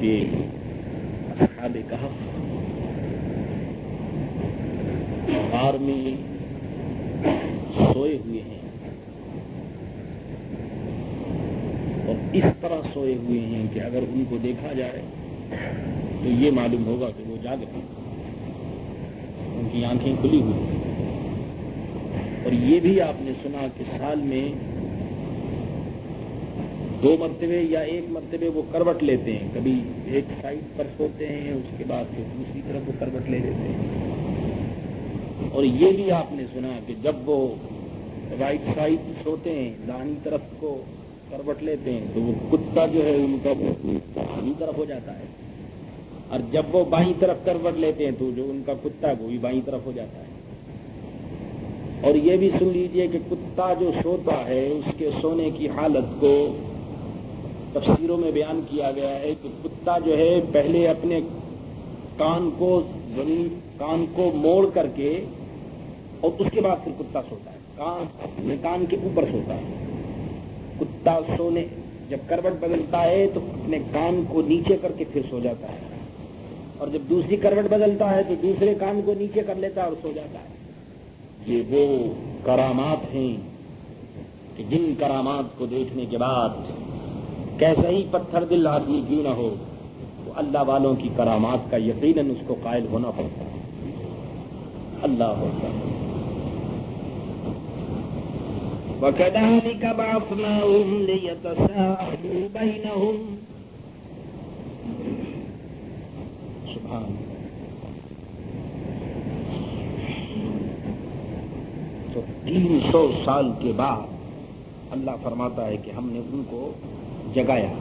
کہ اصحاب کہف غار میں سوئے ہوئے ہیں اور اس طرح سوئے ہوئے ہیں کہ اگر ان کو دیکھا جائے تو یہ معلوم ہوگا کہ وہ جاگ رہے ہیں، ان کی آنکھیں کھلی ہوئی ہیں. اور یہ بھی آپ نے سنا کہ سال میں 2 مرتبے یا 1 مرتبے وہ کروٹ لیتے ہیں، کبھی ایک سائڈ پر سوتے ہیں، اس کے بعد پھر دوسری طرف وہ کروٹ لے لیتے ہیں. اور یہ بھی آپ نے سنا کہ جب وہ رائٹ سائڈ سوتے ہیں، دائیں طرف کو کروٹ لیتے ہیں، تو وہ کتا جو ہے ان کا بائیں طرف ہو جاتا ہے، اور جب وہ بائیں طرف کروٹ لیتے ہیں تو جو ان کا کتا ہے وہ بھی بائیں طرف ہو جاتا ہے. اور یہ بھی سن لیجئے کہ کتا جو سوتا ہے اس کے سونے کی حالت کو تفسیروں میں بیان کیا گیا ہے کہ کتا جو ہے پہلے اپنے کان کو موڑ کر کے اور اس کے بعد پھر کتا سوتا ہے، کان کے اوپر سوتا ہے. کتا سونے جب کروٹ بدلتا ہے تو اپنے کان کو نیچے کر کے پھر سو جاتا ہے، اور جب دوسری کروٹ بدلتا ہے تو دوسرے کان کو نیچے کر لیتا ہے اور سو جاتا ہے. یہ وہ کرامات ہیں کہ جن کرامات کو دیکھنے کے بعد کیسا ہی پتھر دل آدمی کیوں نہ ہو تو اللہ والوں کی کرامات کا یقیناً اس کو قائل ہونا پڑتا ہے. اللہ اکبر. وَكَذَلِكَ بَعَثْنَاهُمْ لِيَتَسَاءَلُوا بَيْنَهُمْ. سبحان اللہ. تو 300 سال کے بعد اللہ فرماتا ہے کہ ہم نے ان کو جگایا.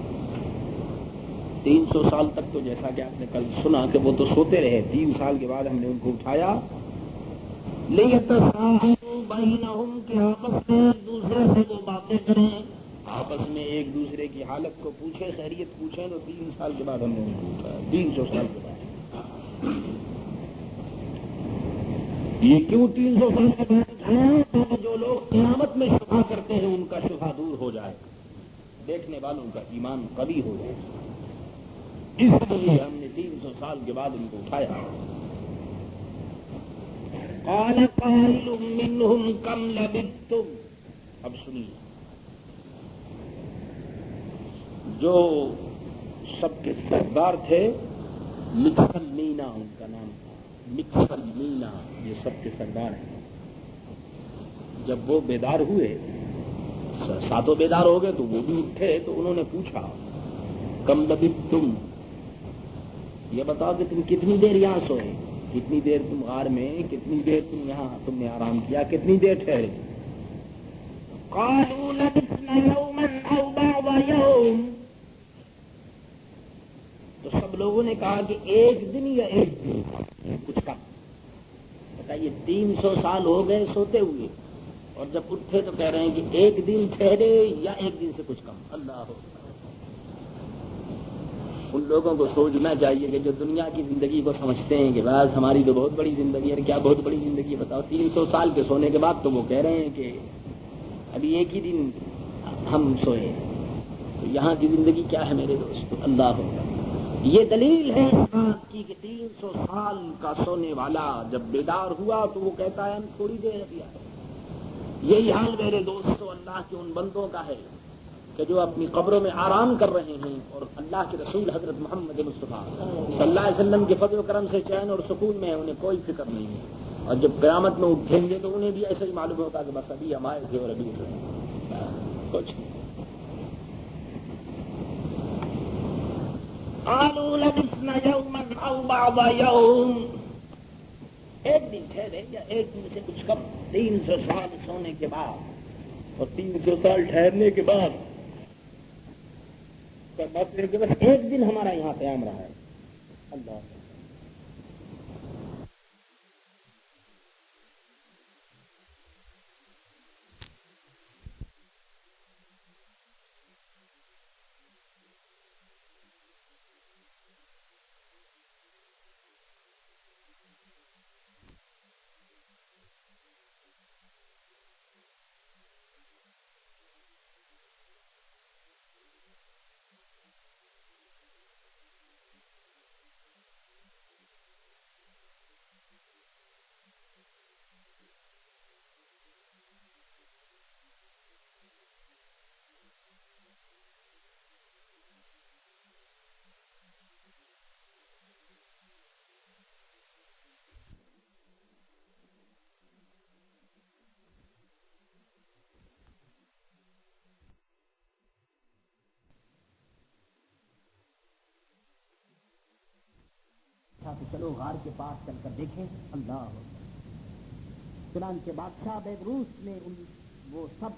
300 سال تک تو جیسا کہ آپ نے کل سنا کہ وہ تو سوتے رہے، 3 سال کے بعد ہم نے ان کو اٹھایا. لِيَتَسَاءَلُوا بَيْنَهُمْ کہ آپس میں ایک دوسرے سے وہ باتیں کریں، آپس میں ایک دوسرے کی حالت کو پوچھیں، خیریت پوچھیں. تو 3 سال کے بعد ہم نے ان کو اٹھایا، 300 سال کے بعد. یہ کیوں 300 سال کے بعد اٹھایا؟ تو جو لوگ قیامت میں شبہ کرتے ہیں ان کا شبہ دور ہو جائے، دیکھنے والوں کا ایمان قوی ہو جائے. اس لیے ہم نے 300 سال کے بعد ان کو اٹھایا. قال قائل منهم کم لبثتم. اب سنیے، جو سب کے سردار تھے مکسل مینا ان کا نام تھا، مکسل مینا، یہ سب کے سردار ہیں. جب وہ بیدار ہوئے، ساتوں بیدار ہو گئے تو وہ بھی اٹھے تو انہوں نے پوچھا کم لبثتم، یہ بتاؤ کہ تم کتنی دیر یہاں سوئے، کتنی دیر تم غار میں، کتنی دیر تم یہاں تم نے آرام کیا، کتنی دیر ٹھہرے. قالوا لبثنا يوما او بعض يوم. تو سب لوگوں نے کہا کہ 1 دن یا 1 دن، کچھ کم. بتائیے 300 سال ہو گئے سوتے ہوئے اور جب اٹھے تو کہہ رہے ہیں کہ 1 دن ٹھہرے یا 1 دن سے کچھ کم. اللہ ہو. ان لوگوں کو سوچنا چاہیے کہ جو دنیا کی زندگی کو سمجھتے ہیں کہ بس ہماری تو بہت بڑی زندگی ہے. کیا بہت بڑی زندگی ہے بتاؤ؟ 300 سال کے سونے کے بعد تو وہ کہہ رہے ہیں کہ ابھی 1 ہی دن ہم سوئے. تو یہاں کی زندگی کیا ہے میرے دوست؟ اللہ ہو. یہ دلیل ہے اس بات کی کہ 300 سال کا سونے والا جب بیدار ہوا تو وہ کہتا ہے ہم تھوڑی دیر ابھی آئے. یہی حال میرے دوستوں اللہ کے ان بندوں کا ہے کہ جو اپنی قبروں میں آرام کر رہے ہیں اور اللہ کے رسول حضرت محمد مصطفیٰ صلی اللہ علیہ وسلم کے فضل و کرم سے چین اور سکون میں انہیں کوئی فکر نہیں ہے. اور جب قیامت میں اٹھیں گے تو انہیں بھی ایسا ہی معلوم ہوتا کہ بس ابھی ہم آئے تھے اور ابھی اٹھ رہے ہیں. کچھ قالوا لبثنا يوما او بعض يوم. 1 دن ٹھہرے یا 1 دن سے کچھ کم. 300 سال سونے کے بعد اور 300 سال ٹھہرنے کے بعد بس 1 دن ہمارا یہاں قیام رہا ہے. اللہ چلو غار کے پاس چل کر دیکھیں. اللہ چنانچہ بادشاہ بیدروس نے وہ سب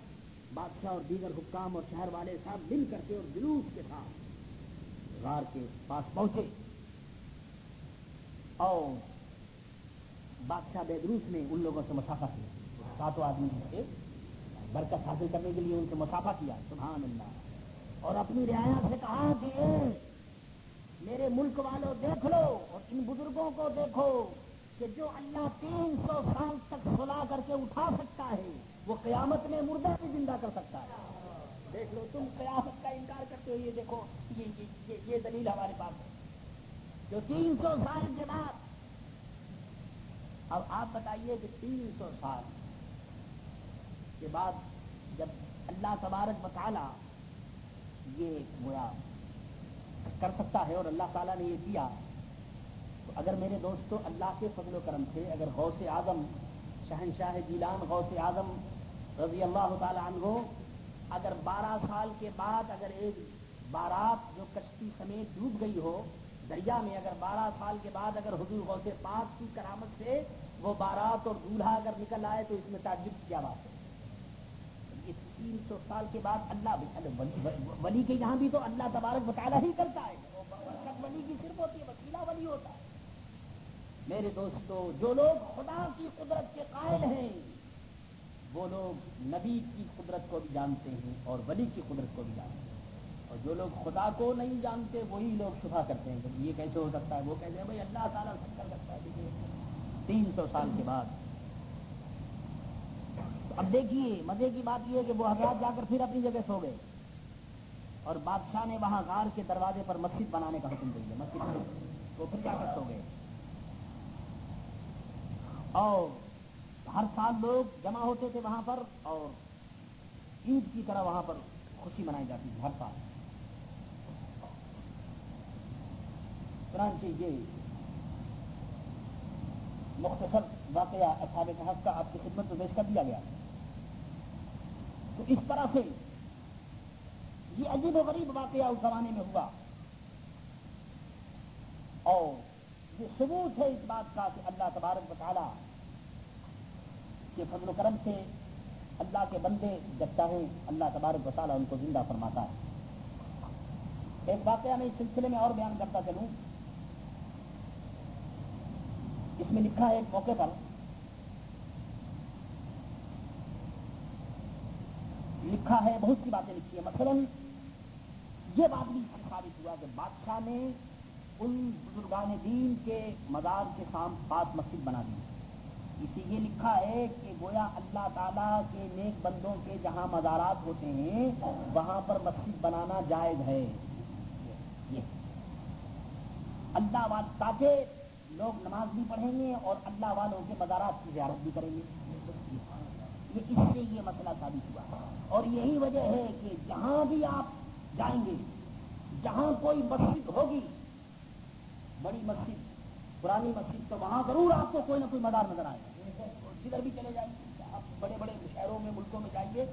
بادشاہ اور دیگر حکام اور شہر والے سب مل کر کے اور جلوس کے ساتھ غار کے پاس پہنچے اور بادشاہ بیدروس نے ان لوگوں سے مسافہ کیا. 7 آدمی تھے, برکت حاصل کرنے کے لیے ان سے مسافہ کیا. سبحان اللہ. اور اپنی رعایا سے کہا کہ میرے ملک والوں دیکھ لو اور ان بزرگوں کو دیکھو کہ جو اللہ 300 سال تک سلا کر کے اٹھا سکتا ہے وہ قیامت میں مردہ بھی زندہ کر سکتا ہے. دیکھ لو, تم قیامت کا انکار کرتے ہو, یہ دیکھو یہ دلیل ہمارے پاس ہے جو 300 سال کے بعد. اب آپ بتائیے کہ 300 سال کے بعد جب اللہ تبارک و تعالی یہ گویا کر سکتا ہے اور اللہ تعالیٰ نے یہ کیا, تو اگر میرے دوستو اللہ کے فضل و کرم سے اگر غوث اعظم شہنشاہ جیلان غوث اعظم رضی اللہ تعالیٰ عنہ اگر 12 سال کے بعد اگر ایک بارات جو کشتی سمیت ڈوب گئی ہو دریا میں, اگر 12 سال کے بعد اگر حضور غوث پاک کی کرامت سے وہ بارات اور دولہا اگر نکل آئے تو اس میں تعجب کی کیا بات ہے. اس 300 سال کے بعد اللہ ولی کے یہاں بھی تو اللہ تبارک و تعالیٰ ہی کرتا ہے. برکت ولی کی صرف ہوتی ہے, وسیلہ ولی ہوتا ہے. میرے دوستو جو لوگ خدا کی قدرت کے قائل ہیں وہ لوگ نبی کی قدرت کو بھی جانتے ہیں اور ولی کی قدرت کو بھی جانتے ہیں, اور جو لوگ خدا کو نہیں جانتے وہی لوگ شبہ کرتے ہیں کہ یہ کیسے ہو سکتا ہے, وہ کہتے ہیں بھائی اللہ تعالیٰ سب کر سکتا ہے. 300 سال کے بعد تو اب دیکھیے مزے کی بات یہ ہے کہ وہ حضرات جا کر پھر اپنی جگہ سو گئے اور بادشاہ نے وہاں غار کے دروازے پر مسجد بنانے کا حکم دے دیا. مسجد وہ پھر جا کر سو گئے اور ہر سال لوگ جمع ہوتے تھے وہاں پر اور عید کی طرح وہاں پر خوشی منائی جاتی تھی ہر سال. چنانچہ یہ مختصر واقعہ اصحاب کہف کا آپ کی خدمت میں پیش کر دیا گیا. تو اس طرح سے یہ عجیب و غریب واقعہ اس زمانے میں ہوا اور یہ ثبوت ہے اس بات کا کہ اللہ تبارک و تعالی کے فضل و کرم سے اللہ کے بندے جب چاہیں اللہ تبارک و تعالی ان کو زندہ فرماتا ہے. ایک واقعہ میں اس سلسلے میں اور بیان کرتا چلوں. اس میں لکھا ہے ایک موقع پر لکھا ہے, بہت سی باتیں لکھی ہیں. مثلا یہ بات بھی ثابت ہوا کہ بادشاہ نے ان بزرگان دین کے مزار کے پاس مسجد بنا دی. اسی یہ لکھا ہے کہ گویا اللہ تعالیٰ کے نیک بندوں کے جہاں مزارات ہوتے ہیں وہاں پر مسجد بنانا جائز ہے. یہ اللہ تاکہ لوگ نماز بھی پڑھیں گے اور اللہ والوں کے مزارات کی زیارت بھی کریں گے. یہ اس سے یہ مسئلہ ثابت ہوا اور یہی وجہ ہے کہ جہاں بھی آپ جائیں گے جہاں کوئی مسجد ہوگی بڑی مسجد پرانی مسجد تو وہاں ضرور آپ کو کوئی نہ کوئی مزار نظر آئے گا. جدھر بھی چلے جائیے آپ بڑے بڑے شہروں میں ملکوں میں جائیے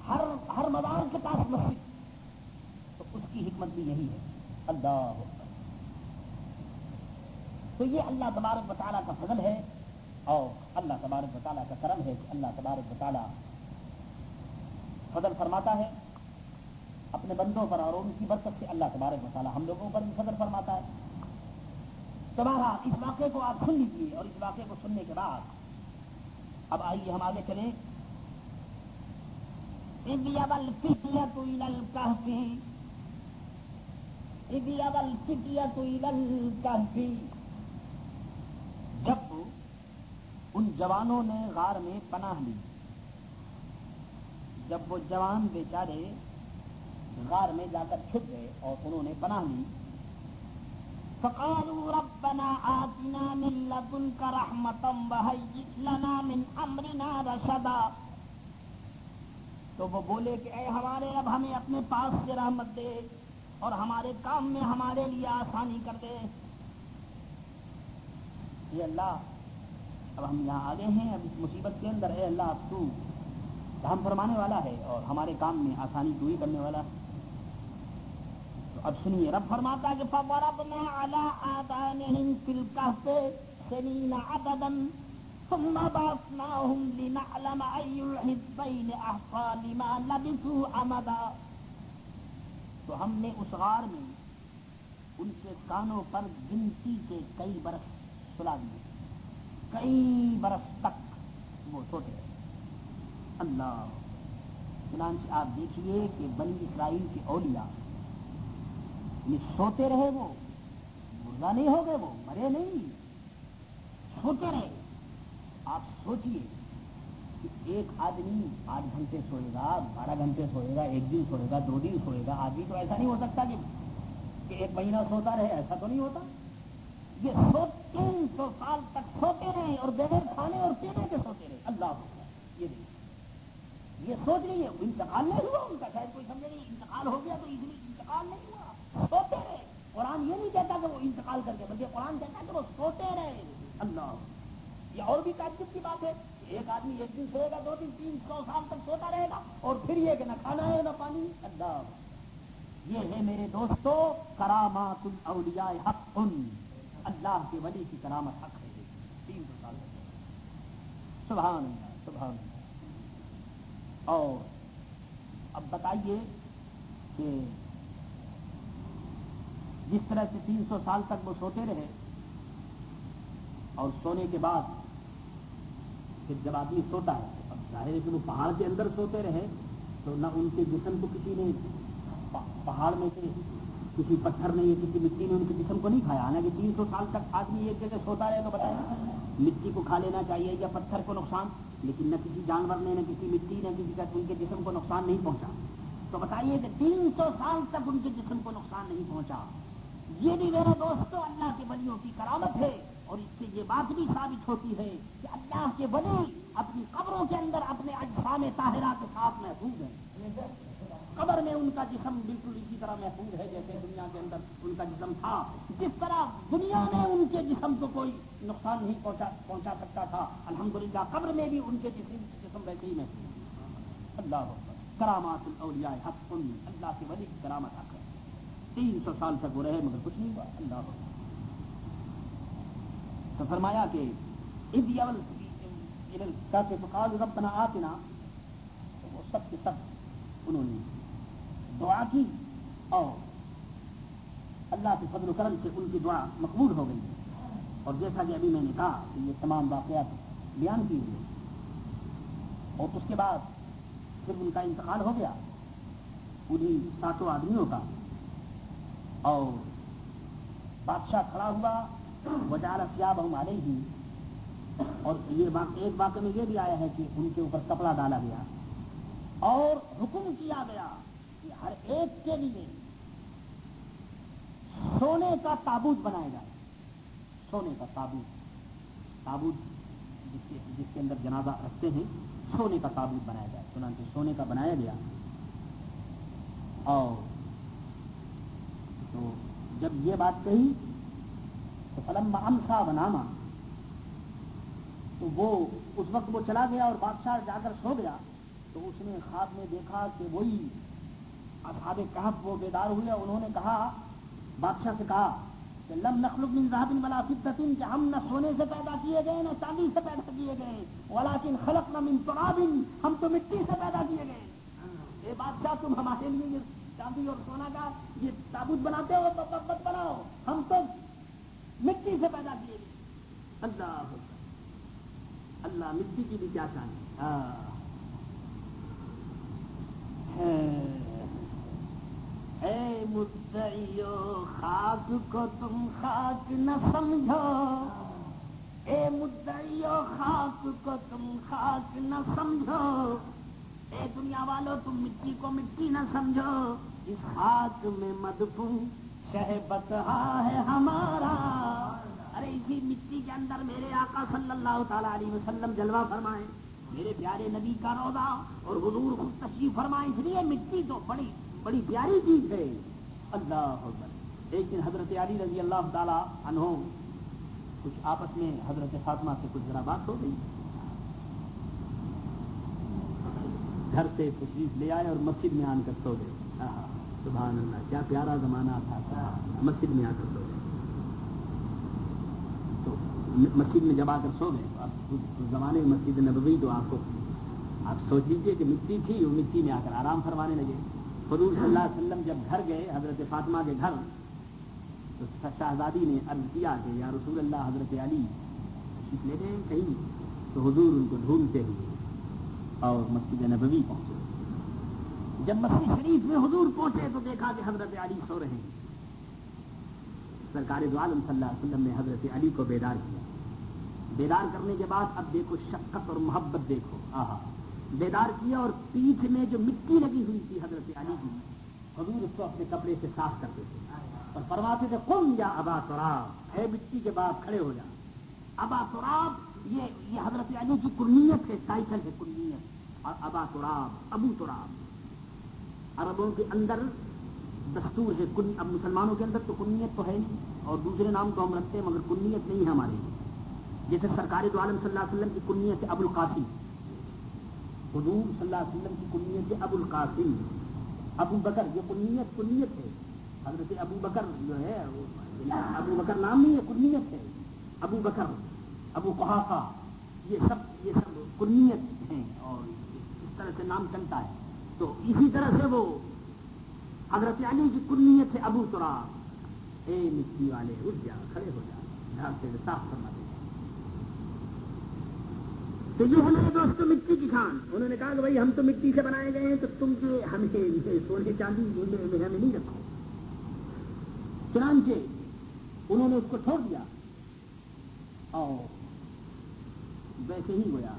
ہر مزار کے پاس مسجد, تو اس کی حکمت بھی یہی ہے. اللہ تو یہ اللہ تبارک و تعالیٰ کا فضل ہے اور اللہ تبارک و تعالیٰ کا کرم ہے کہ اللہ تبارک و تعالیٰ فضل فرماتا ہے اپنے بندوں پر اور ان کی برکت سے اللہ تبارک و تعالیٰ ہم لوگوں پر بھی فضل فرماتا ہے. تمہارا اس واقعے کو آپ سن لیجیے اور اس واقعے کو سننے کے بعد اب آئیے ہم آگے چلیں. جب ان جوانوں نے غار میں پناہ لی, جب وہ جوان بیچارے غار میں جا کر چھپ گئے اور انہوں نے پناہ لی, فقالوا ربنا آتنا من لدنك رحمة وهيئ لنا من امرنا رشدا. تو وہ بولے کہ اے ہمارے رب ہمیں اپنے پاس سے رحمت دے اور ہمارے کام میں ہمارے لیے آسانی کر دے. یہ اللہ اب ہم یہاں آگے ہیں اب اس مصیبت کے اندر, اے اللہ اب تو رحم فرمانے والا ہے اور ہمارے کام میں آسانی تو ہی کرنے والا. تو اب سنیے رب فرماتا ہے کہ فَضَرَبْنَا عَلَىٰ آذَانِهِمْ فِي الْكَهْفِ سِنِينَ عَدَدًا ثُمَّ بَعَثْنَاهُمْ لِنَعْلَمَ أَيُّ الْحِزْبَيْنِ أَحْصَىٰ لِمَا لَبِثُوا أَمَدًا. تو ہم نے اس غار میں ان کے کانوں پر گنتی کے کئی برس سلا دیے، کئی برس تک وہ سوتے رہے. اللہ. چنانچہ آپ دیکھیے کہ بنی اسرائیل کے اولیاء یہ سوتے رہے، وہ مردہ نہیں ہو گئے، وہ مرے نہیں، سوتے رہے. آپ سوچئے کہ ایک آدمی 8 گھنٹے سوئے گا، 12 گھنٹے سوئے گا، 1 دن سوئے گا، 2 دن سوئے گا. آدمی تو ایسا نہیں ہو سکتا کہ 1 مہینہ سوتا رہے، ایسا تو نہیں ہوتا. یہ 300 سال تک سوتے رہے اور بغیر کھانے اور پینے کے سوتے رہے. اللہ اکبر. یہ سوچ لیجیے انتقال نہیں ہوا ان کا. شاید کوئی سمجھے نہیں انتقال ہو گیا تو اس لیے انتقال نہیں ہوا، سوتے رہے. قرآن یہ نہیں کہتا کہ وہ انتقال کر کے، بلکہ قرآن کہتا ہے کہ وہ سوتے رہے. اللہ. یہ اور بھی تعجب کی بات ہے کہ ایک آدمی 1 دن سوئے گا، 2 دن 300 سال تک سوتا رہے گا، اور پھر یہ کہ نہ کھانا ہے نہ پانی. اللہ. یہ ہے میرے دوستو کرامات الاولیاء حق. اللہ کے ولی کی کرامت حق ہے. 300 سال تک. سبحان اللہ سبحان اللہ. اور اب بتائیے کہ جس طرح سے 300 سال تک وہ سوتے رہے، اور سونے کے بعد پھر جب آدمی سوتا ہے، اب ظاہر ہے کہ وہ پہاڑ کے اندر سوتے رہے تو نہ ان کے جسم کو کسی نے پہاڑ میں سے کسی پتھر نے یا کسی مٹی نے ان کے جسم کو نہیں کھایا. حالانکہ 300 سال تک آدمی ایک جگہ سوتا رہے تو بتائیں مٹی کو کھا لینا چاہیے یا پتھر کو نقصان، لیکن نہ کسی جانور نے، نہ کسی مٹی، نہ کسی کا ان کے جسم کو نقصان نہیں پہنچا. تو بتائیے کہ 300 سال تک ان کے جسم کو نقصان نہیں پہنچا. یہ بھی میرے دوستوں اللہ کے ولیوں کی کرامت ہے. اور اس سے یہ بات بھی ثابت ہوتی ہے کہ اللہ کے ولی اپنی قبروں کے اندر اپنے اجسام طاہرہ کے ساتھ محفوظ ہیں. قبر میں ان کا جسم بالکل اسی طرح محفوظ ہے جیسے دنیا کے اندر ان کا جسم تھا. جس طرح دنیا میں ان کے جسم کو کوئی نقصان نہیں پہنچا سکتا تھا، الحمدللہ قبر میں بھی ان کے جسم ویسے ہی محفوظ. اللہ اکبر. کرامات الاولیاء حق. اللہ کے ولی کی کرامت حق ہے. 300 سال تک وہ رہے مگر کچھ نہیں ہوا. اللہ اکبر. تو فرمایا کہ اذ یول کہتے فقال ربنا آتنا، تو وہ سب کے سب انہوں نے دعا کی اور اللہ کے فضل و کرم سے ان کی دعا مقبول ہو گئی. اور جیسا کہ ابھی میں نے کہا کہ یہ تمام واقعات بیان کی ہوئی. اور اس کے بعد پھر ان کا انتقال ہو گیا انہیں 7 آدمیوں کا. اور بادشاہ کھڑا ہوا وجعل ثيابهم علیہ. اور یہ ایک واقعے میں یہ بھی آیا ہے کہ ان کے اوپر کپڑا ڈالا گیا اور حکم کیا گیا کہ ہر ایک کے لیے سونے کا تابوت بنایا جائے. سونے کا تابوت جس کے اندر جنازہ رکھتے ہیں، سونے کا تابوت بنایا جائے. چنانچہ سونے کا بنایا گیا. اور تو جب یہ بات کہی تو فلما امسا وناما، تو وہ اس وقت وہ چلا گیا اور بادشاہ جا کر سو گیا. تو اس نے خواب میں دیکھا کہ وہی اصحاب کہف وہ بیدار ہوئے. انہوں نے کہا، بادشاہ سے کہا کہ لم نخلق من ذهب ولا فضة، کہ ہم نہ سونے سے پیدا کیے گئے نہ چاندی سے پیدا کیے گئے، ولكن خلقنا من تراب، ہم تو مٹی سے پیدا کیے گئے. اے بادشاہ تم ہمارے لیے یہ چاندی اور سونا کا یہ تابوت بناتے ہو تو مت بناؤ، ہم تو مٹی سے پیدا کیے گئے. اللہ اللہ. مٹی کی بھی کیا شان ہے. اے مدعیو خاک کو تم خاک نہ سمجھو، اے مدعیو خاک کو تم خاک نہ سمجھو، اے دنیا والو تم مٹی کو مٹی نہ سمجھو. اس خاک میں مدفون شہبت ہے ہمارا. ارے اسی مٹی کے اندر میرے آقا صلی اللہ تعالی علیہ وسلم جلوہ فرمائے، میرے پیارے نبی کا روضہ اور حضور خود تشریف فرمائے. اس لیے مٹی تو بڑی بڑی پیاری چیز ہے. اللہ اکبر. ایک دن حضرت علی رضی اللہ تعالی عنہ کچھ آپس میں حضرت فاطمہ سے کچھ ذرا بات ہو گئی. گھر سے تشریف لے آئے اور مسجد میں آن کر سو گئے. سبحان اللہ، کیا پیارا زمانہ تھا. مسجد میں آ کر سو گئے. تو مسجد میں جب آ کر سو گئے تو اب اس زمانے میں مسجد نبوی تو آپ سوچ لیجیے کہ مٹی تھی، وہ مٹی میں آ کر آرام فرمانے لگے. حضور صلی اللہ علیہ وسلم جب گھر گئے حضرت فاطمہ کے گھر تو شہزادی نے عرض کیا کہ یا رسول اللہ حضرت علی تشریف لے گئے کہیں. تو حضور ان کو ڈھونڈتے ہوئے اور مسجد نبوی پہنچے. جب مسجد شریف میں حضور پہنچے تو دیکھا کہ حضرت علی سو رہے ہیں. سرکار دو عالم صلی اللہ علیہ وسلم نے حضرت علی کو بیدار کیا. بیدار کرنے کے بعد اب دیکھو شفقت اور محبت دیکھو. آہا، بیدار کیا اور پیٹھ میں جو مٹی لگی ہوئی تھی حضرت علی کی، حضور اس کو اپنے کپڑے سے صاف کرتے تھے اور فرماتے تھے قم یا ابا تراب، اے مٹی کے باپ کھڑے ہو جا. ابا تراب یہ حضرت علی کی کنیت ہے، ٹائٹل ہے کنیت. اور ابا تراب، ابو تراب عربوں کے اندر دستور ہے. اب مسلمانوں کے اندر تو کنیت تو ہے نہیں اور دوسرے نام تو ہم رکھتے ہیں مگر کنیت نہیں ہے ہمارے. جیسے سرکار دو عالم صلی اللہ علیہ وسلم کی کنیت ہے ابو القاسم، حضور صلی اللہ علیہ وسلم کی کنیت ہے ابو القاسم. ابو بکر یہ کنیت ہے. حضرت ابو بکر جو ہے ابو بکر نام نہیں ہے، کنیت ہے. ابو بکر، ابو قحافہ، یہ سب کنیت ہیں اور اس طرح سے نام چلتا ہے. تو اسی طرح سے وہ حضرت علی کی کنیت ہے ابو تراب. اے مٹی والے اٹھ جا، کھڑے ہو جا، جھاڑ سے صاف کرنا دے. تو یہ ہے میرے دوستوں مٹی کی شان. انہوں نے کہا کہ بھائی ہم تو مٹی سے بنائے گئے ہیں تو تم جو ہمیں سونے چاندی میں ہمیں نہیں رکھو. چنانچہ انہوں نے اس کو چھوڑ دیا اور ویسے ہی گویا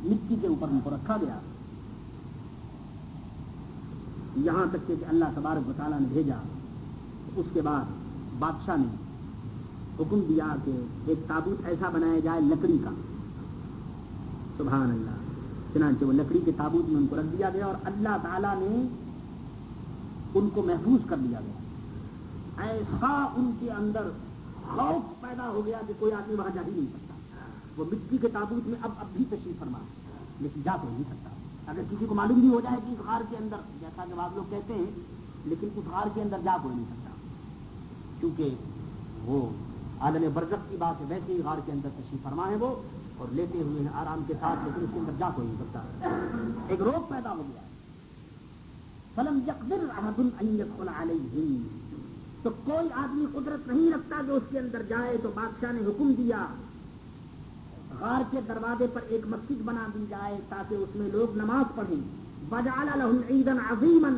مٹی کے اوپر ان کو رکھا گیا. یہاں تک کہ اللہ تبارک و تعالیٰ نے بھیجا. اس کے بعد بادشاہ نے حکم دیا کہ ایک تابوت ایسا بنایا جائے لکڑی کا. سبحان اللہ. چنانچہ وہ لکڑی کے تابوت میں ان کو رکھ دیا گیا اور اللہ تعالیٰ نے ان کو محفوظ کر دیا گیا. ایسا ان کے اندر خوف پیدا ہو گیا کہ کوئی آدمی وہاں جا ہی نہیں سکتا. وہ مٹی کے تابوت میں اب بھی تشریف فرما لیکن جا تو نہیں سکتا. اگر کسی کو معلوم بھی ہو جائے کہ اس غار کے اندر، جیسا کہ بعض لوگ کہتے ہیں، لیکن اس غار کے اندر جا کوئی نہیں سکتا کیونکہ وہ عالم برزخ کی بات ہے. ویسے ہی غار کے اندر تشریف فرما ہے وہ اور لیتے ہوئے ہیں آرام کے ساتھ، لیکن اس کے اندر جا کوئی نہیں سکتا. ایک روک پیدا ہو گیا. فلم يقدر احد ان يدخل عليه، تو کوئی آدمی قدرت نہیں رکھتا کہ اس کے اندر جائے. تو بادشاہ نے حکم دیا غار کے دروازے پر ایک مسجد بنا دی جائے تاکہ اس میں لوگ نماز پڑھیں. وجعل لهم عیدا عظیما،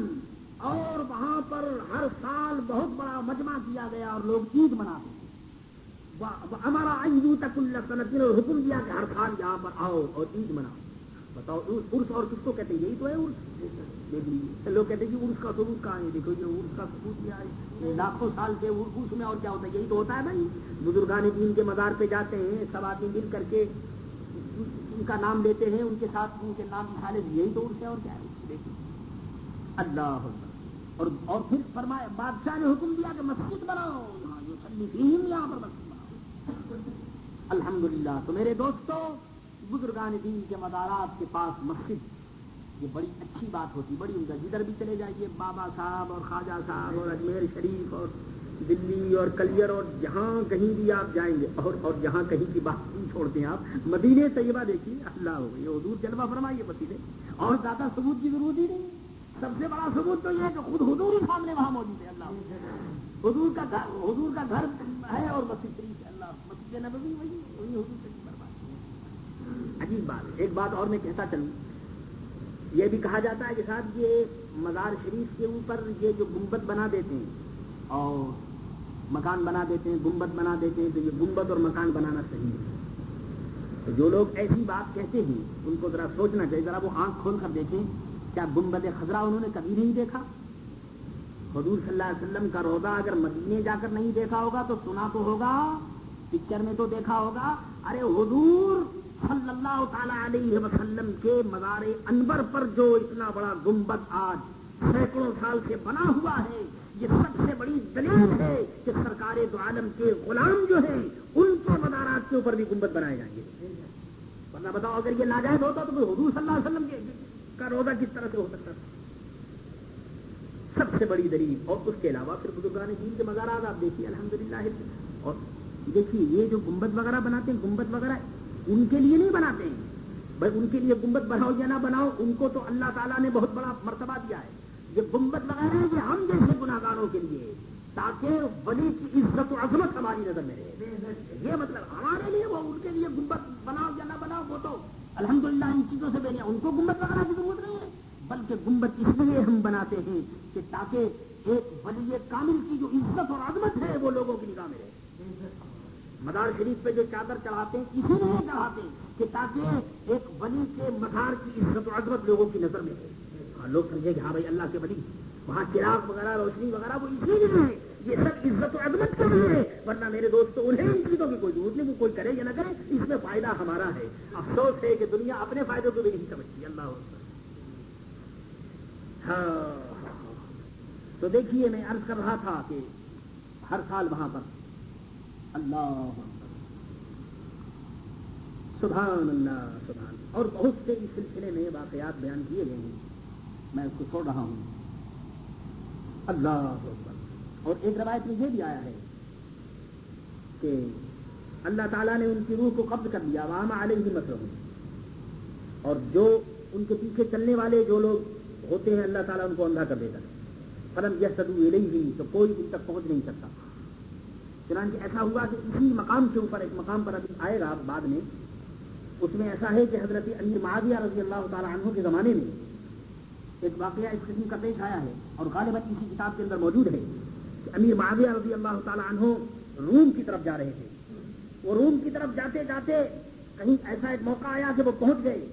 اور وہاں پر ہر سال بہت بڑا مجمع کیا گیا اور لوگ عید مناتے ہیں. ہمارا عید كل سنة، اور حکم دیا کہ ہر سال یہاں پر آؤ اور عید مناؤ. بتاؤ عرس اور کس کو کہتے ہیں؟ یہی تو ہے عرس. لوگ کہتے ہیں کہ عرس کا ثبوت کہاں ہے؟ دیکھو یہ عرس کا ثبوت کیا ہے؟ لاکھوں سال سے عرس میں اور کیا ہوتا ہے؟ یہی تو ہوتا ہے بھائی. بزرگان دین کے مزار پہ جاتے ہیں، سب آدمی مل کر کے ان کا نام لیتے ہیں، ان کے ساتھ ان کے نام نکالے. یہی تو عرس ہے اور کیا ہے؟ دیکھیے اللہ. اور پھر فرمایا بادشاہ نے حکم دیا کہ مسجد بناؤ، یہاں پر مسجد بناؤ. الحمدللہ. تو میرے دوستوں بزرگان دین کے مزارات کے پاس مسجد یہ بڑی اچھی بات ہوتی، بڑی عمدہ. جدھر بھی چلے جائیے بابا صاحب اور خواجہ صاحب اور اجمیر شریف اور دلی اور کلیر اور جہاں کہیں بھی آپ جائیں گے اور جہاں کہیں کی بات نہیں چھوڑتے ہیں آپ. مدینہ طیبہ دیکھیے، اللہ ہو یہ حضور جلوہ فرمائیے مدینے. اور زیادہ ثبوت کی ضرورت ہی نہیں. سب سے بڑا ثبوت تو یہ ہے کہ خود حضور ہی سامنے وہاں موجود ہے. اللہ حضور کا گھر ہے اور مسجد شریف ہے. اللہ مسجد نبوی وہی حضور شریف فرمائے. عجیب بات. ایک بات اور میں کہتا چلوں، یہ بھی کہا جاتا ہے کہ صاحب یہ مزار شریف کے اوپر یہ جو گنبد بنا دیتے ہیں اور مکان بنا دیتے ہیں، گنبد بنا دیتے ہیں، تو یہ گنبد اور مکان بنانا صحیح ہے. تو جو لوگ ایسی بات کہتے ہیں ان کو ذرا سوچنا چاہیے. ذرا وہ آنکھ کھول کر دیکھیں، کیا گنبد خضرا انہوں نے کبھی نہیں دیکھا؟ حضور صلی اللہ علیہ وسلم کا روضہ اگر مدینے جا کر نہیں دیکھا ہوگا تو سنا تو ہوگا، پکچر میں تو دیکھا ہوگا. ارے حضور صلی اللہ تعالی علیہ وسلم کے مزار انور پر جو اتنا بڑا گنبد آج سینکڑوں سال سے بنا ہوا ہے، یہ سب سے بڑی دلیل ہے کہ سرکار دو عالم کے غلام جو ہیں ان کے مزارات کے اوپر بھی گنبد بنائے جائیں گے. ورنہ بتاؤ اگر یہ ناجائز ہوتا تو حضور صلی اللہ علیہ وسلم کا روضہ کس طرح سے ہو سکتا تھا؟ سب سے بڑی دلیل. اور اس کے علاوہ پھر بزرگان دین کے مزارات آپ دیکھیے الحمدللہ. اور دیکھیے یہ جو گنبد وغیرہ بناتے ہیں, گنبد وغیرہ ان کے لیے نہیں بناتے ہیں بھائی, ان کے لیے گنبد بناؤ یا نہ بناؤ, ان کو تو اللہ تعالیٰ نے بہت بڑا مرتبہ دیا ہے. یہ گنبد وغیرہ ہے یہ ہم جیسے گناہگاروں کے لیے, تاکہ ولی کی عزت و عظمت ہماری نظر میں رہے. یہ مطلب ہمارے لیے وہ ان کے لیے گنبد بناؤ یا نہ بناؤ وہ تو الحمدللہ ان چیزوں سے بہتر. ان کو گنبد وغیرہ کی ضرورت نہیں ہے, بلکہ گنبد اس لیے ہم بناتے ہیں کہ تاکہ ایک ولی کامل کی جو عزت اور عظمت ہے وہ لوگوں کی نگاہ میں رہے. مزار شریف پہ جو چادر چڑھاتے ہیں اسی لیے چڑھاتے ہیں کہ تاکہ ایک ولی کے مزار کی عزت و عظمت لوگوں کی نظر میں ہو, لوگ سمجھے کہ ہاں بھائی اللہ کے ولی, وہاں چراغ وغیرہ روشنی وغیرہ وہ اسی لیے ہے, یہ سب عزت و عظمت کے لیے ہے. ورنہ میرے دوستو انہیں ان چیزوں کی کوئی ضرورت نہیں, وہ کوئی کرے یا نہ کرے, اس میں فائدہ ہمارا ہے. افسوس ہے کہ دنیا اپنے فائدے کو بھی نہیں سمجھتی. اللہ ہاں. تو دیکھیے میں عرض کر رہا تھا کہ ہر سال وہاں پر اللہ سبحان اللہ سبحان, اور بہت سے اس سلسلے میں واقعات بیان کیے گئے ہیں, میں اس کو چھوڑ رہا ہوں. اللہ اکبر. اور ایک روایت میں یہ بھی آیا ہے کہ اللہ تعالیٰ نے ان کی روح کو قبض کر لیا, وام علیہ مسرہم, اور جو ان کے پیچھے چلنے والے جو لوگ ہوتے ہیں اللہ تعالیٰ ان کو اندھا کر دیتا ہے. فلم یہتدوا الیہ, تو کوئی ان تک پہنچ نہیں سکتا. چنانچہ ایسا ہوا کہ اسی مقام کے اوپر ایک مقام پر ابھی آئے گا بعد میں, اس میں ایسا ہے کہ حضرت امیر معاویہ رضی اللہ تعالیٰ عنہ کے زمانے میں ایک واقعہ اس قسم کا پیش آیا ہے, اور غالباً اسی کتاب کے اندر موجود ہے کہ امیر معاویہ رضی اللہ تعالیٰ عنہ روم کی طرف جا رہے تھے. وہ روم کی طرف جاتے جاتے کہیں ایسا ایک موقع آیا کہ وہ پہنچ گئے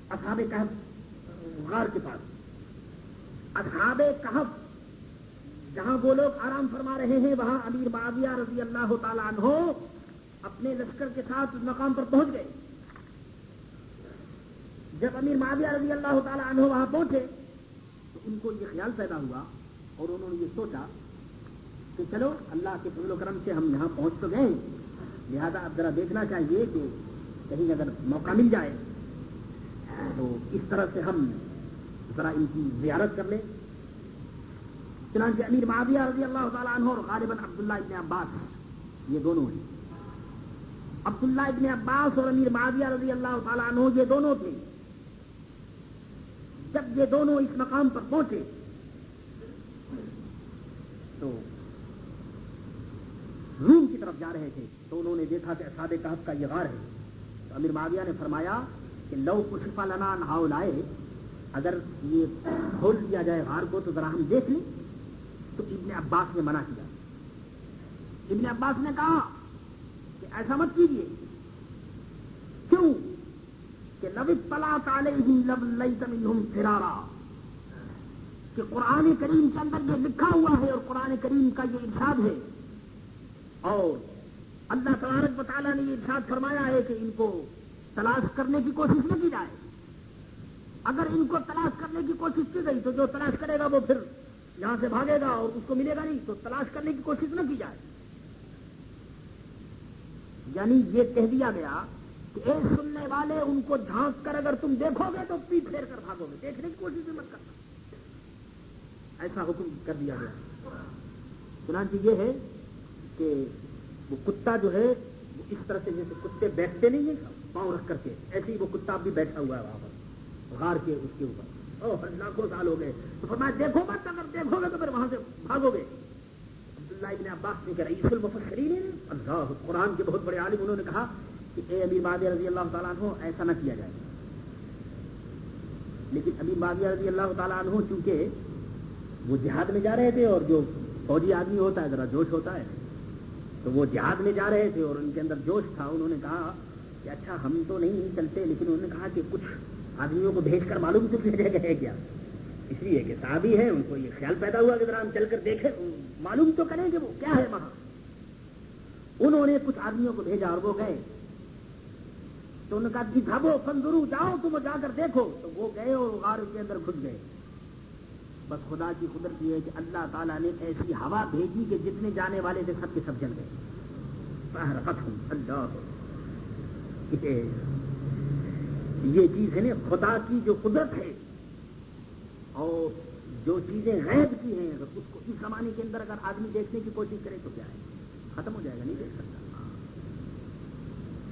اصحاب کہف غار کے پاس. اصحاب کہف جہاں وہ لوگ آرام فرما رہے ہیں, وہاں امیر معاویہ رضی اللہ تعالیٰ عنہ اپنے لشکر کے ساتھ اس مقام پر پہنچ گئے. جب امیر معاویہ رضی اللہ تعالیٰ عنہ وہاں پہنچے تو ان کو یہ خیال پیدا ہوا, اور انہوں نے یہ سوچا کہ چلو اللہ کے فضل و کرم سے ہم یہاں پہنچ تو گئے, لہذا اب ذرا دیکھنا چاہیے کہ کہیں اگر موقع مل جائے تو اس طرح سے ہم ذرا ان کی زیارت کر لیں. چنانچہ امیر معاویہ رضی اللہ تعالیٰ عنہ اور غالباً عبداللہ ابن عباس یہ دونوں ہیں. عبداللہ ابن عباس اور امیر معاویہ رضی اللہ تعالیٰ عنہ یہ دونوں تھے. جب یہ دونوں اس مقام پر پہنچے تو روم کی طرف جا رہے تھے, تو انہوں نے دیکھا کہ اصحاب کہف کا یہ غار ہے. تو امیر معاویہ نے فرمایا کہ لو کشف لنا عن ہؤلاء, اگر یہ کھول دیا جائے غار کو تو ذرا ہم دیکھ لیں. تو ابن عباس نے منع کیا. ابن عباس نے کہا کہ ایسا مت کیجیے. کیوں؟ کہ لو اطلعت علیہم لولیت منہم فرارا, کہ قرآن کریم کے اندر یہ لکھا ہوا ہے اور قرآن کریم کا یہ ارشاد ہے, اور اللہ تبارک و تعالیٰ نے یہ ارشاد فرمایا ہے کہ ان کو تلاش کرنے کی کوشش نہ کی جائے. اگر ان کو تلاش کرنے کی کوشش کی گئی تو جو تلاش کرے گا وہ پھر یہاں سے بھاگے گا اور اس کو ملے گا نہیں, تو تلاش کرنے کی کوشش نہ کی جائے. یعنی یہ کہہ دیا گیا کہ اے سننے والے, ان کو جھانک کر اگر تم دیکھو گے تو پیٹ پھیر کر بھاگو گے, دیکھنے کی کوشش بھی مت کرنا. ایسا حکم کر دیا گیا. چنانچہ یہ ہے کہ وہ کتا جو ہے وہ اس طرح سے جیسے کتے بیٹھتے نہیں ہیں پاؤں رکھ کر کے, ایسے ہی وہ کتا بھی بیٹھا ہوا ہے وہاں پر غار کے اس کے اوپر. لاکھوں سال ہو گئے. تو فرمایا دیکھو مت, اگر دیکھو گے تو پھر وہاں سے بھاگو گے. عبداللہ ابن عباس نے کہا رئیس المفسرین, اللہ قرآن کے بہت بڑے عالم, انہوں نے کہا کہ اے امیر معاویہ رضی اللہ تعالیٰ عنہ ایسا نہ کیا جائے. لیکن امیر معاویہ رضی اللہ تعالیٰ عنہ چونکہ وہ جہاد میں جا رہے تھے, اور جو فوجی آدمی ہوتا ہے ذرا جوش ہوتا ہے, تو وہ جہاد میں جا رہے تھے اور ان کے اندر جوش تھا. انہوں نے کہا کہ اچھا ہم تو نہیں چلتے, لیکن انہوں نے کہا کہ کچھ آدمیوں کو بھیج کر معلوم تو کیا جگہ ہے کیا, اس لیے کہ صحابی ہے, ان کو یہ خیال پیدا ہوا کہ ذرا ہم چل کر دیکھیں, معلوم تو کریں کہ وہ کیا ہے وہاں. انہوں نے کچھ آدمیوں کو بھیجا اور وہ گئے. تو انہوں نے کہا جھابو فنظرو, جاؤ تم جا کر دیکھو. تو وہ گئے اور غار کے اندر گھس گئے. بس خدا کی قدرت یہ ہے کہ اللہ تعالیٰ نے ایسی ہوا بھیجی کہ جتنے جانے والے تھے سب کے سب جل گئے. اللہ یہ چیز ہے نا خدا کی جو قدرت ہے, اور جو چیزیں غیب کی ہیں اگر اس کو اس زمانے کے اندر اگر آدمی دیکھنے کی کوشش کرے تو کیا ہے، ختم ہو جائے گا، نہیں دیکھ سکتا.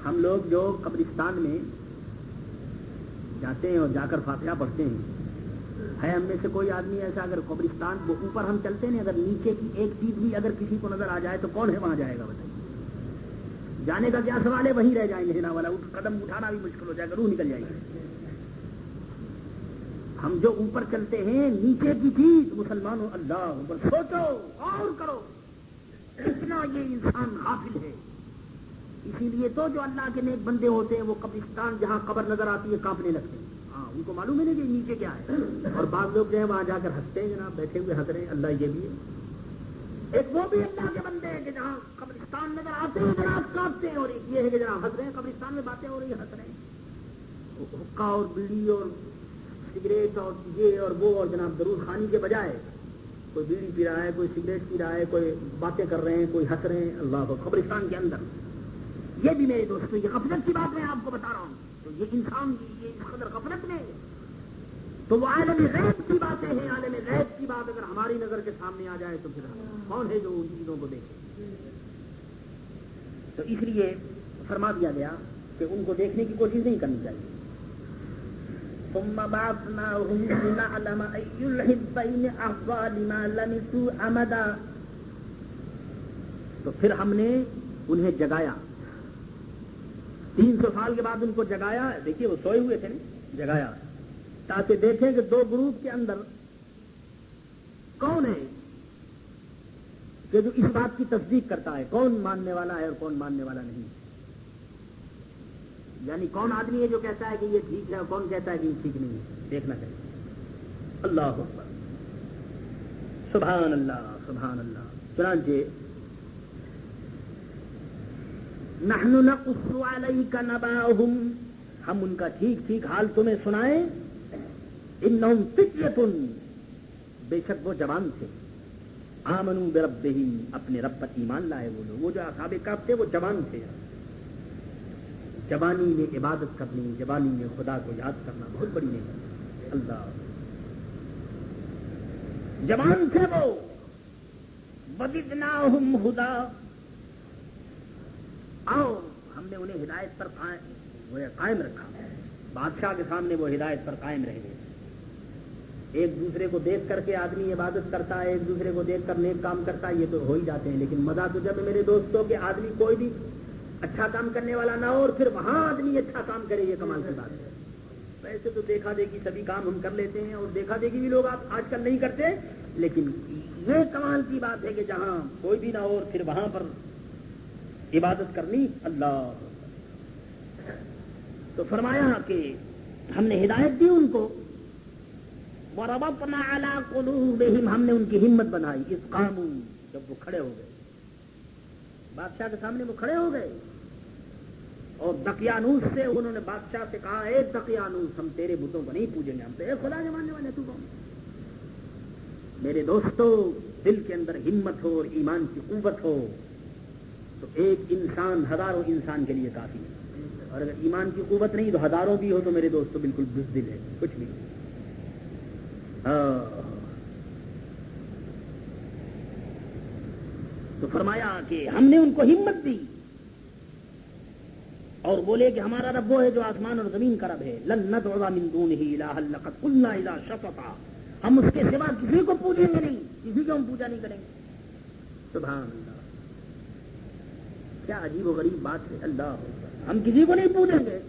ہم لوگ جو قبرستان میں جاتے ہیں اور جا کر فاتحہ پڑھتے ہیں، ہے ہم میں سے کوئی آدمی ایسا اگر قبرستان وہ اوپر ہم چلتے ہیں اگر نیچے کی ایک چیز بھی اگر کسی کو نظر آ جائے تو کون ہے وہاں جائے گا؟ بتائیے. جانے کا کیا سوال ہے، وہیں رہ جائیں گے نا والا، قدم اٹھانا بھی مشکل ہو جائے گا، روح نکل جائے گی. ہم جو اوپر چلتے ہیں نیچے کی چیز مسلمانوں اللہ اوپر سوچو اور کرو، اتنا یہ انسان غافل ہے. اسی لیے تو جو اللہ کے نیک بندے ہوتے ہیں وہ قبرستان جہاں قبر نظر آتی ہے کانپنے لگتے ہیں. ہاں ان کو معلوم ہے نہیں کہ نیچے کیا ہے. اور بعض لوگ جو ہے وہاں جا کر ہنستے ہیں جناب، بیٹھے ہوئے ہنس رہے ہیں. اللہ یہ بھی ہے، ایک وہ بھی اللہ کے بندے ہیں کہ جہاں قبرستان نظر آتے ہیں جناب کانپتے ہیں، اور ایک یہ ہے کہ جناب ہنس رہے ہیں، قبرستان میں باتیں ہو رہی ہیں ہنس رہے ہیں. حقہ اور بیڑی اور سگریٹ اور یہ اور وہ اور جناب درود خوانی کے بجائے کوئی بیڑی پی رہا ہے، کوئی سگریٹ پی رہا ہے، کوئی باتیں کر رہے ہیں، کوئی ہنس رہے ہیں. اللہ کو قبرستان کے اندر یہ بھی میرے دوستوں یہ غفلت کی بات میں آپ کو بتا رہا ہوں. تو یہ انسان یہ اس قدر غفلت میں تو وہ عالم غیب کی باتیں ہیں. عالم غیب کی بات اگر ہماری نظر کے سامنے آ جائے تو پھر کون ہے جو ان چیزوں کو دیکھے؟ تو اس لیے فرما دیا گیا کہ ان کو دیکھنے کی کوشش نہیں کرنی چاہیے. ثم بعثناهم لنعلم أي الحزبين أحصى لما لبثوا أمدا. تو پھر ہم نے انہیں جگایا 300 سال کے بعد ان کو جگایا. دیکھیے وہ سوئے ہوئے تھے نا، جگایا تاکہ دیکھیں کہ دو گروپ کے اندر کون ہے کہ جو اس بات کی تصدیق کرتا ہے، کون ماننے والا ہے اور کون ماننے والا نہیں. یعنی کون آدمی ہے جو کہتا ہے کہ یہ ٹھیک ہے اور کون کہتا ہے کہ یہ ٹھیک نہیں ہے. دیکھنا چاہیے. اللہ اکبر، سبحان اللہ سبحان اللہ. چنانچہ نحن نقص علیک نبأہم، ہم ان کا ٹھیک ٹھیک حال تمہیں سنائیں. انہم فتیۃ، بے شک وہ جوان تھے. آمنوا بربہم، اپنے رب پر ایمان لائے وہ لوگ. وہ جو اصحاب کہف تھے وہ جوان تھے. جوانی میں عبادت کرنی، جوانی میں خدا کو یاد کرنا بہت بڑی نعمت ہے. اللہ جوان تھے وہ. وزدناہم ہدا، آؤ ہم نے انہیں ہدایت پر قائم رکھا. بادشاہ کے سامنے وہ ہدایت پر قائم رہ گئے. ایک دوسرے کو دیکھ کر کے آدمی عبادت کرتا ہے، ایک دوسرے کو دیکھ کر نیک کام کرتا ہے، یہ تو ہو ہی جاتے ہیں. لیکن مزہ تو جب میرے دوستوں کہ آدمی کوئی بھی اچھا کام کرنے والا نہ ہو اور پھر وہاں آدمی اچھا کام کرے، یہ کمال کی بات ہے. ویسے تو دیکھا دیکھی سبھی کام ہم کر لیتے ہیں اور دیکھا دیکھی بھی لوگ آج کل نہیں کرتے، لیکن یہ کمال کی بات ہے کہ جہاں کوئی بھی نہ ہو اور پھر وہاں پر عبادت کرنی. اللہ تو فرمایا کہ ہم نے ہدایت دی ان کو. وَرَبَطْنَا عَلَىٰ قُلُوبِهِمْ، ہم نے ان کی ہمت بنائی. اِذْ قَامُوا، جب وہ کھڑے ہو گئے بادشاہ کے سامنے، وہ کھڑے ہو گئے. اور دقیانوس سے انہوں نے بادشاہ سے کہا، اے دقیانوس ہم تیرے بتوں کو نہیں پوجیں گے، ہم تو اے خدا کے ماننے والے تو کون. میرے دوستو دل کے اندر ہمت ہو اور ایمان کی قوت ہو تو ایک انسان ہزاروں انسان کے لیے کافی ہے. اور اگر ایمان کی قوت نہیں تو ہزاروں بھی ہو تو میرے دوستو بالکل بزدل ہے، کچھ بھی. تو فرمایا کہ ہم نے ان کو ہمت دی اور بولے کہ ہمارا رب وہ ہے جو آسمان اور زمین کا رب ہے. لن ندعو من دونہ الہا لقد قلنا اذا شططا، ہم اس کے سوا کسی کو پوجیں گے نہیں، کسی کو ہم پوجا نہیں کریں گے. سبحان اللہ، کیا عجیب و غریب بات ہے. اللہ ہم کسی کو نہیں پوجیں گے.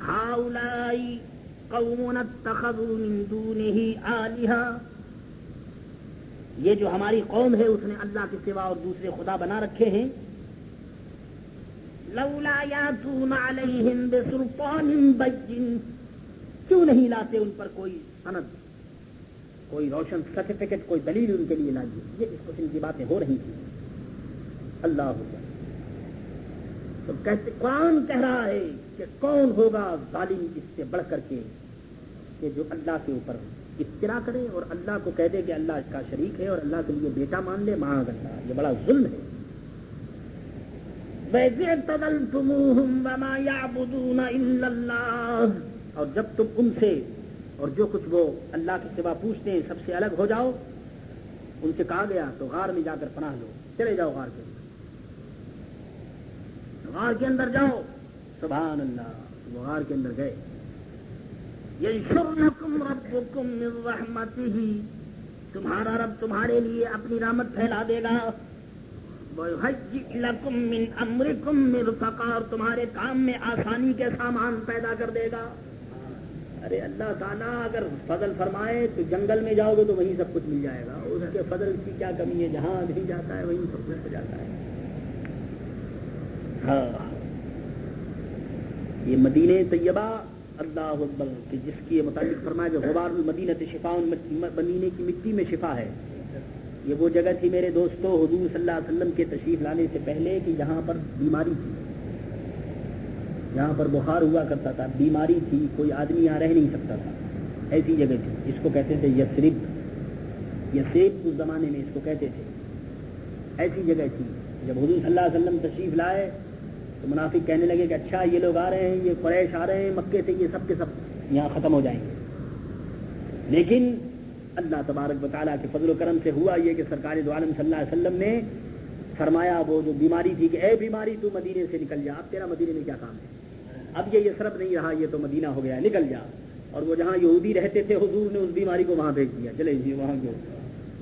ہؤلاء قوم اتخذوا من دونه آلہہ، یہ جو ہماری قوم ہے اس نے اللہ کے سوا اور دوسرے خدا بنا رکھے ہیں. لولا یاتون علیہم بسلطان بین، کیوں نہیں لاتے ان پر کوئی سند، کوئی روشن سرٹیفکیٹ، کوئی دلیل ان کے لیے لائیے. یہ اس قسم کی باتیں ہو رہی تھیں. اللہ اکبر. تو کہتے قرآن کہہ رہا ہے کہ کون ہوگا ظالم اس سے بڑھ کر کے کہ جو اللہ کے اوپر افترا کرے اور اللہ کو کہہ دے کہ اللہ اس کا شریک ہے اور اللہ کے لیے بیٹا مان لے. معاذ اللہ، یہ بڑا ظلم ہے. وَإِذِ اعْتَزَلْتُمُوهُمْ وَمَا يَعْبُدُونَ إِلَّا اللَّهَ، اور جب تم ان سے اور جو کچھ وہ اللہ کے سوا پوچھتے ہیں سب سے الگ ہو جاؤ، ان سے کہا گیا تو غار میں جا کر پناہ لو، چلے جاؤ غار کے اندر، غار کے اندر جاؤ. سبحان اللہ، وہ غار کے اندر گئے. يَنشُرْ لَكُمْ رَبُّكُمْ مِنْ رَحْمَتِهِ، تمہارا رب تمہارے لیے اپنی رحمت پھیلا دے گا. وَيُهَيِّئْ لَكُمْ مِنْ أَمْرِكُمْ مِرْفَقًا، اور تمہارے کام میں آسانی کے سامان پیدا کر دے گا. ارے اللہ تعالیٰ اگر فضل فرمائے تو جنگل میں جاؤ گے تو وہیں سب کچھ مل جائے گا. اس کے فضل کی کیا کمی ہے، جہاں نہیں جاتا ہے وہیں سب کچھ ہو جاتا ہے. ہاں، یہ مدینہ طیبہ اللہ اکبر کہ جس کی یہ متعلق فرمایا کہ غبار المدینہ شفاء، مدینے کی مٹی میں شفا ہے. یہ وہ جگہ تھی میرے دوستو حضور صلی اللہ علیہ وسلم کے تشریف لانے سے پہلے کہ جہاں پر بیماری تھی، جہاں پر بخار ہوا کرتا تھا، بیماری تھی، کوئی آدمی یہاں رہ نہیں سکتا تھا. ایسی جگہ تھی، اس کو کہتے تھے یثرب. یثرب اس زمانے میں اس کو کہتے تھے. ایسی جگہ تھی. جب حضور صلی اللہ علیہ وسلم تشریف لائے تو منافق کہنے لگے کہ اچھا یہ لوگ آ رہے ہیں، یہ قریش آ رہے ہیں مکے سے، یہ سب کے سب یہاں ختم ہو جائیں گے. لیکن اللہ تبارک و تعالیٰ کے فضل و کرم سے ہوا یہ کہ سرکار دو عالم صلی اللہ علیہ وسلم نے فرمایا وہ جو بیماری تھی کہ اے بیماری تو مدینے سے نکل جا، اب تیرا مدینے میں کیا کام ہے، اب یہ یثرب نہیں رہا، یہ تو مدینہ ہو گیا، نکل جا. اور وہ جہاں یہودی رہتے تھے حضور نے اس بیماری کو وہاں بھیج دیا، چلے جی وہاں جو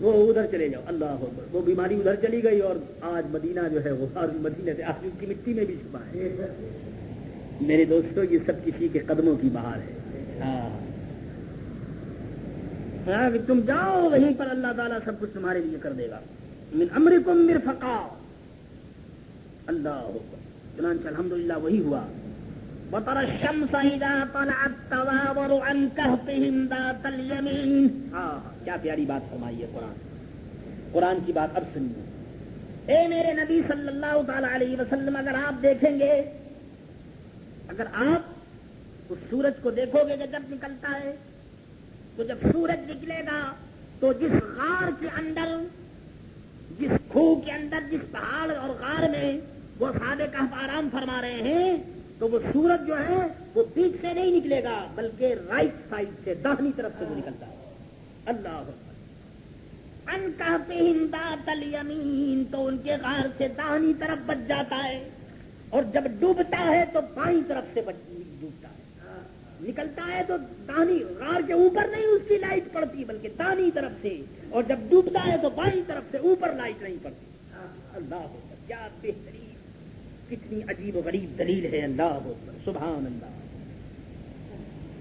وہ ادھر چلے جاؤ. اللہ اکبر، وہ بیماری ادھر چلی گئی اور آج مدینہ جو ہے وہ مدینہ سے آج کی مٹی میں بھی چھپا ہے. میرے دوستو یہ سب کسی کے قدموں کی بہار ہے. ہاں، تم جاؤ وہیں پر اللہ تعالیٰ سب کچھ تمہارے لیے کر دے گا. من امرکم مرفقا. اللہ اکبر. چنانچہ الحمدللہ وہی ہوا. وَتَرَى الشَّمْسَ إِذَا طَلَعَتْ تَزَاوَرُ عَنْ كَهْفِهِمْ ذَاتَ الْيَمِينِ. کیا پیاری بات فرمائی ہے قرآن کی بات اب سنیے. اے میرے نبی صلی اللہ تعالی علیہ وسلم، اگر آپ دیکھیں گے، اگر آپ اس سورج کو دیکھو گے کہ جب نکلتا ہے تو جب سورج نکلے گا تو جس غار کے اندر، جس کھو کے اندر، جس پہاڑ اور غار میں وہ اصحاب کہف آرام فرما رہے ہیں، تو وہ سورج جو ہے وہ بیچ سے نہیں نکلے گا بلکہ رائٹ سائڈ سے، داہنی طرف سے وہ نکلتا ہے. اللہ اکبر. ان کہفہم ذات الیمین، تو ان کے غار سے داہنی طرف بچ جاتا ہے، اور جب ڈوبتا ہے تو بائیں طرف سے ڈوبتا ہے. نکلتا ہے تو داہنی غار کے اوپر نہیں اس کی لائٹ پڑتی بلکہ داہنی طرف سے، اور جب ڈوبتا ہے تو بائیں طرف سے، اوپر لائٹ نہیں پڑتی. اللہ اکبر. کیا بہترین، کتنی عجیب و غریب دلیل ہے. اللہ اکبر. سبحان اللہ،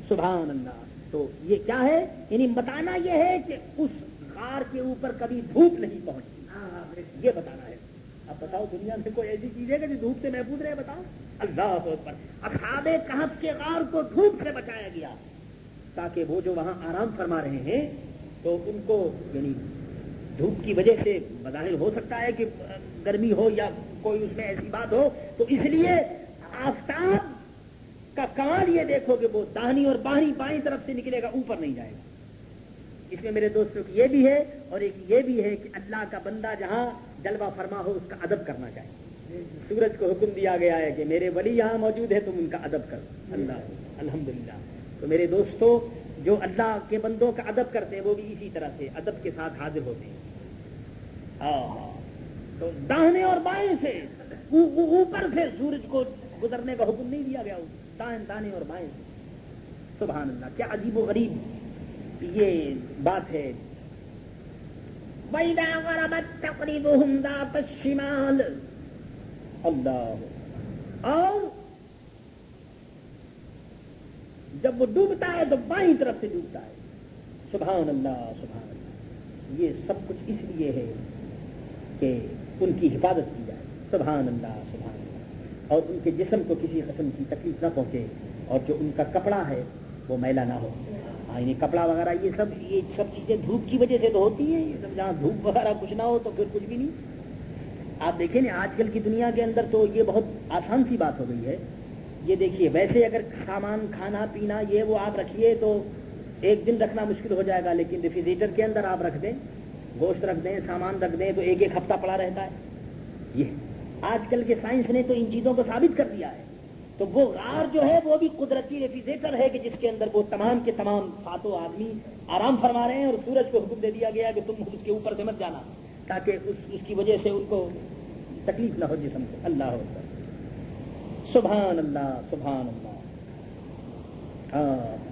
سبحان اللہ. تو یہ کیا ہے، یعنی بتانا یہ ہے کہ اس غار کے اوپر کبھی دھوپ نہیں پہنچتی، یہ بتانا ہے. اب بتاؤ دنیا میں کوئی ایسی چیز ہے کہ جو دھوپ سے محفوظ رہے؟ بتاؤ. اللہ اکبر. اصحاب کہف کے غار کو دھوپ سے بچایا گیا تاکہ وہ جو وہاں آرام فرما رہے ہیں تو ان کو، یعنی دھوپ کی وجہ سے بظاہر ہو سکتا ہے کہ گرمی ہو یا کوئی اس میں ایسی بات ہو، تو اس لیے آفتاب کا کمال یہ دیکھو کہ وہ داہنی اور بائیں طرف سے نکلے گا، اوپر نہیں جائے گا. اس میں میرے دوستوں کی یہ بھی ہے، اور ایک یہ بھی ہے کہ اللہ کا بندہ جہاں جلوہ فرما ہو اس کا ادب کرنا چاہیے. سورج کو حکم دیا گیا ہے کہ میرے ولی یہاں موجود ہے، تم ان کا ادب کرو. اللہ الحمدللہ. تو میرے دوستو جو اللہ کے بندوں کا ادب کرتے ہیں وہ بھی اسی طرح سے ادب کے ساتھ حاضر ہوتے ہیں. تو داہنے اور بائیں سے، اوپر سے سورج کو گزرنے کا حکم نہیں دیا گیا، داہنے اور بائیں سے. سبحان اللہ. کیا عجیب و غریب یہ بات ہے. وَإِذَا غَرَبَتْ تَقْرِضُهُمْ ذَاتَ الشِّمَالِ. اللہ. اور جب وہ ڈوبتا ہے تو بائیں طرف سے ڈوبتا ہے. سبحان اللہ، سبحان اللہ. یہ سب کچھ اس لیے ہے کہ ان کی حفاظت کی جائے. سبحان اللہ، سبحان اللہ. اور ان کے جسم کو کسی قسم کی تکلیف نہ پہنچے، اور جو ان کا کپڑا ہے وہ میلا نہ ہو. یعنی کپڑا وغیرہ یہ سب چیزیں دھوپ کی وجہ سے تو ہوتی ہیں. یہ سب جہاں دھوپ وغیرہ کچھ نہ ہو تو پھر کچھ بھی نہیں. آپ دیکھیں نا آج کل کی دنیا کے اندر تو یہ بہت آسان سی بات ہو گئی ہے. یہ دیکھیے ویسے اگر سامان کھانا پینا یہ وہ آپ رکھیے تو ایک دن رکھنا مشکل ہو جائے گا، لیکن ریفریجریٹر کے اندر آپ رکھ دیں، گوشت رکھ دیں، سامان رکھ دیں تو ایک ہفتہ پڑا رہتا ہے. یہ آج کل کے سائنس نے تو ان چیزوں کو ثابت کر دیا ہے. تو وہ غار جو ہے وہ بھی قدرتی ریفریجریٹر ہے کہ جس کے اندر وہ تمام کے تمام 7 آدمی آرام فرما رہے ہیں, اور سورج کو حکم دے دیا گیا کہ تم اس کے اوپر سے مت جانا, تاکہ اس کی وجہ سے ان کو تکلیف نہ ہو جسم کو. اللہ اکبر, سبحان اللہ, سبحان اللہ. ہاں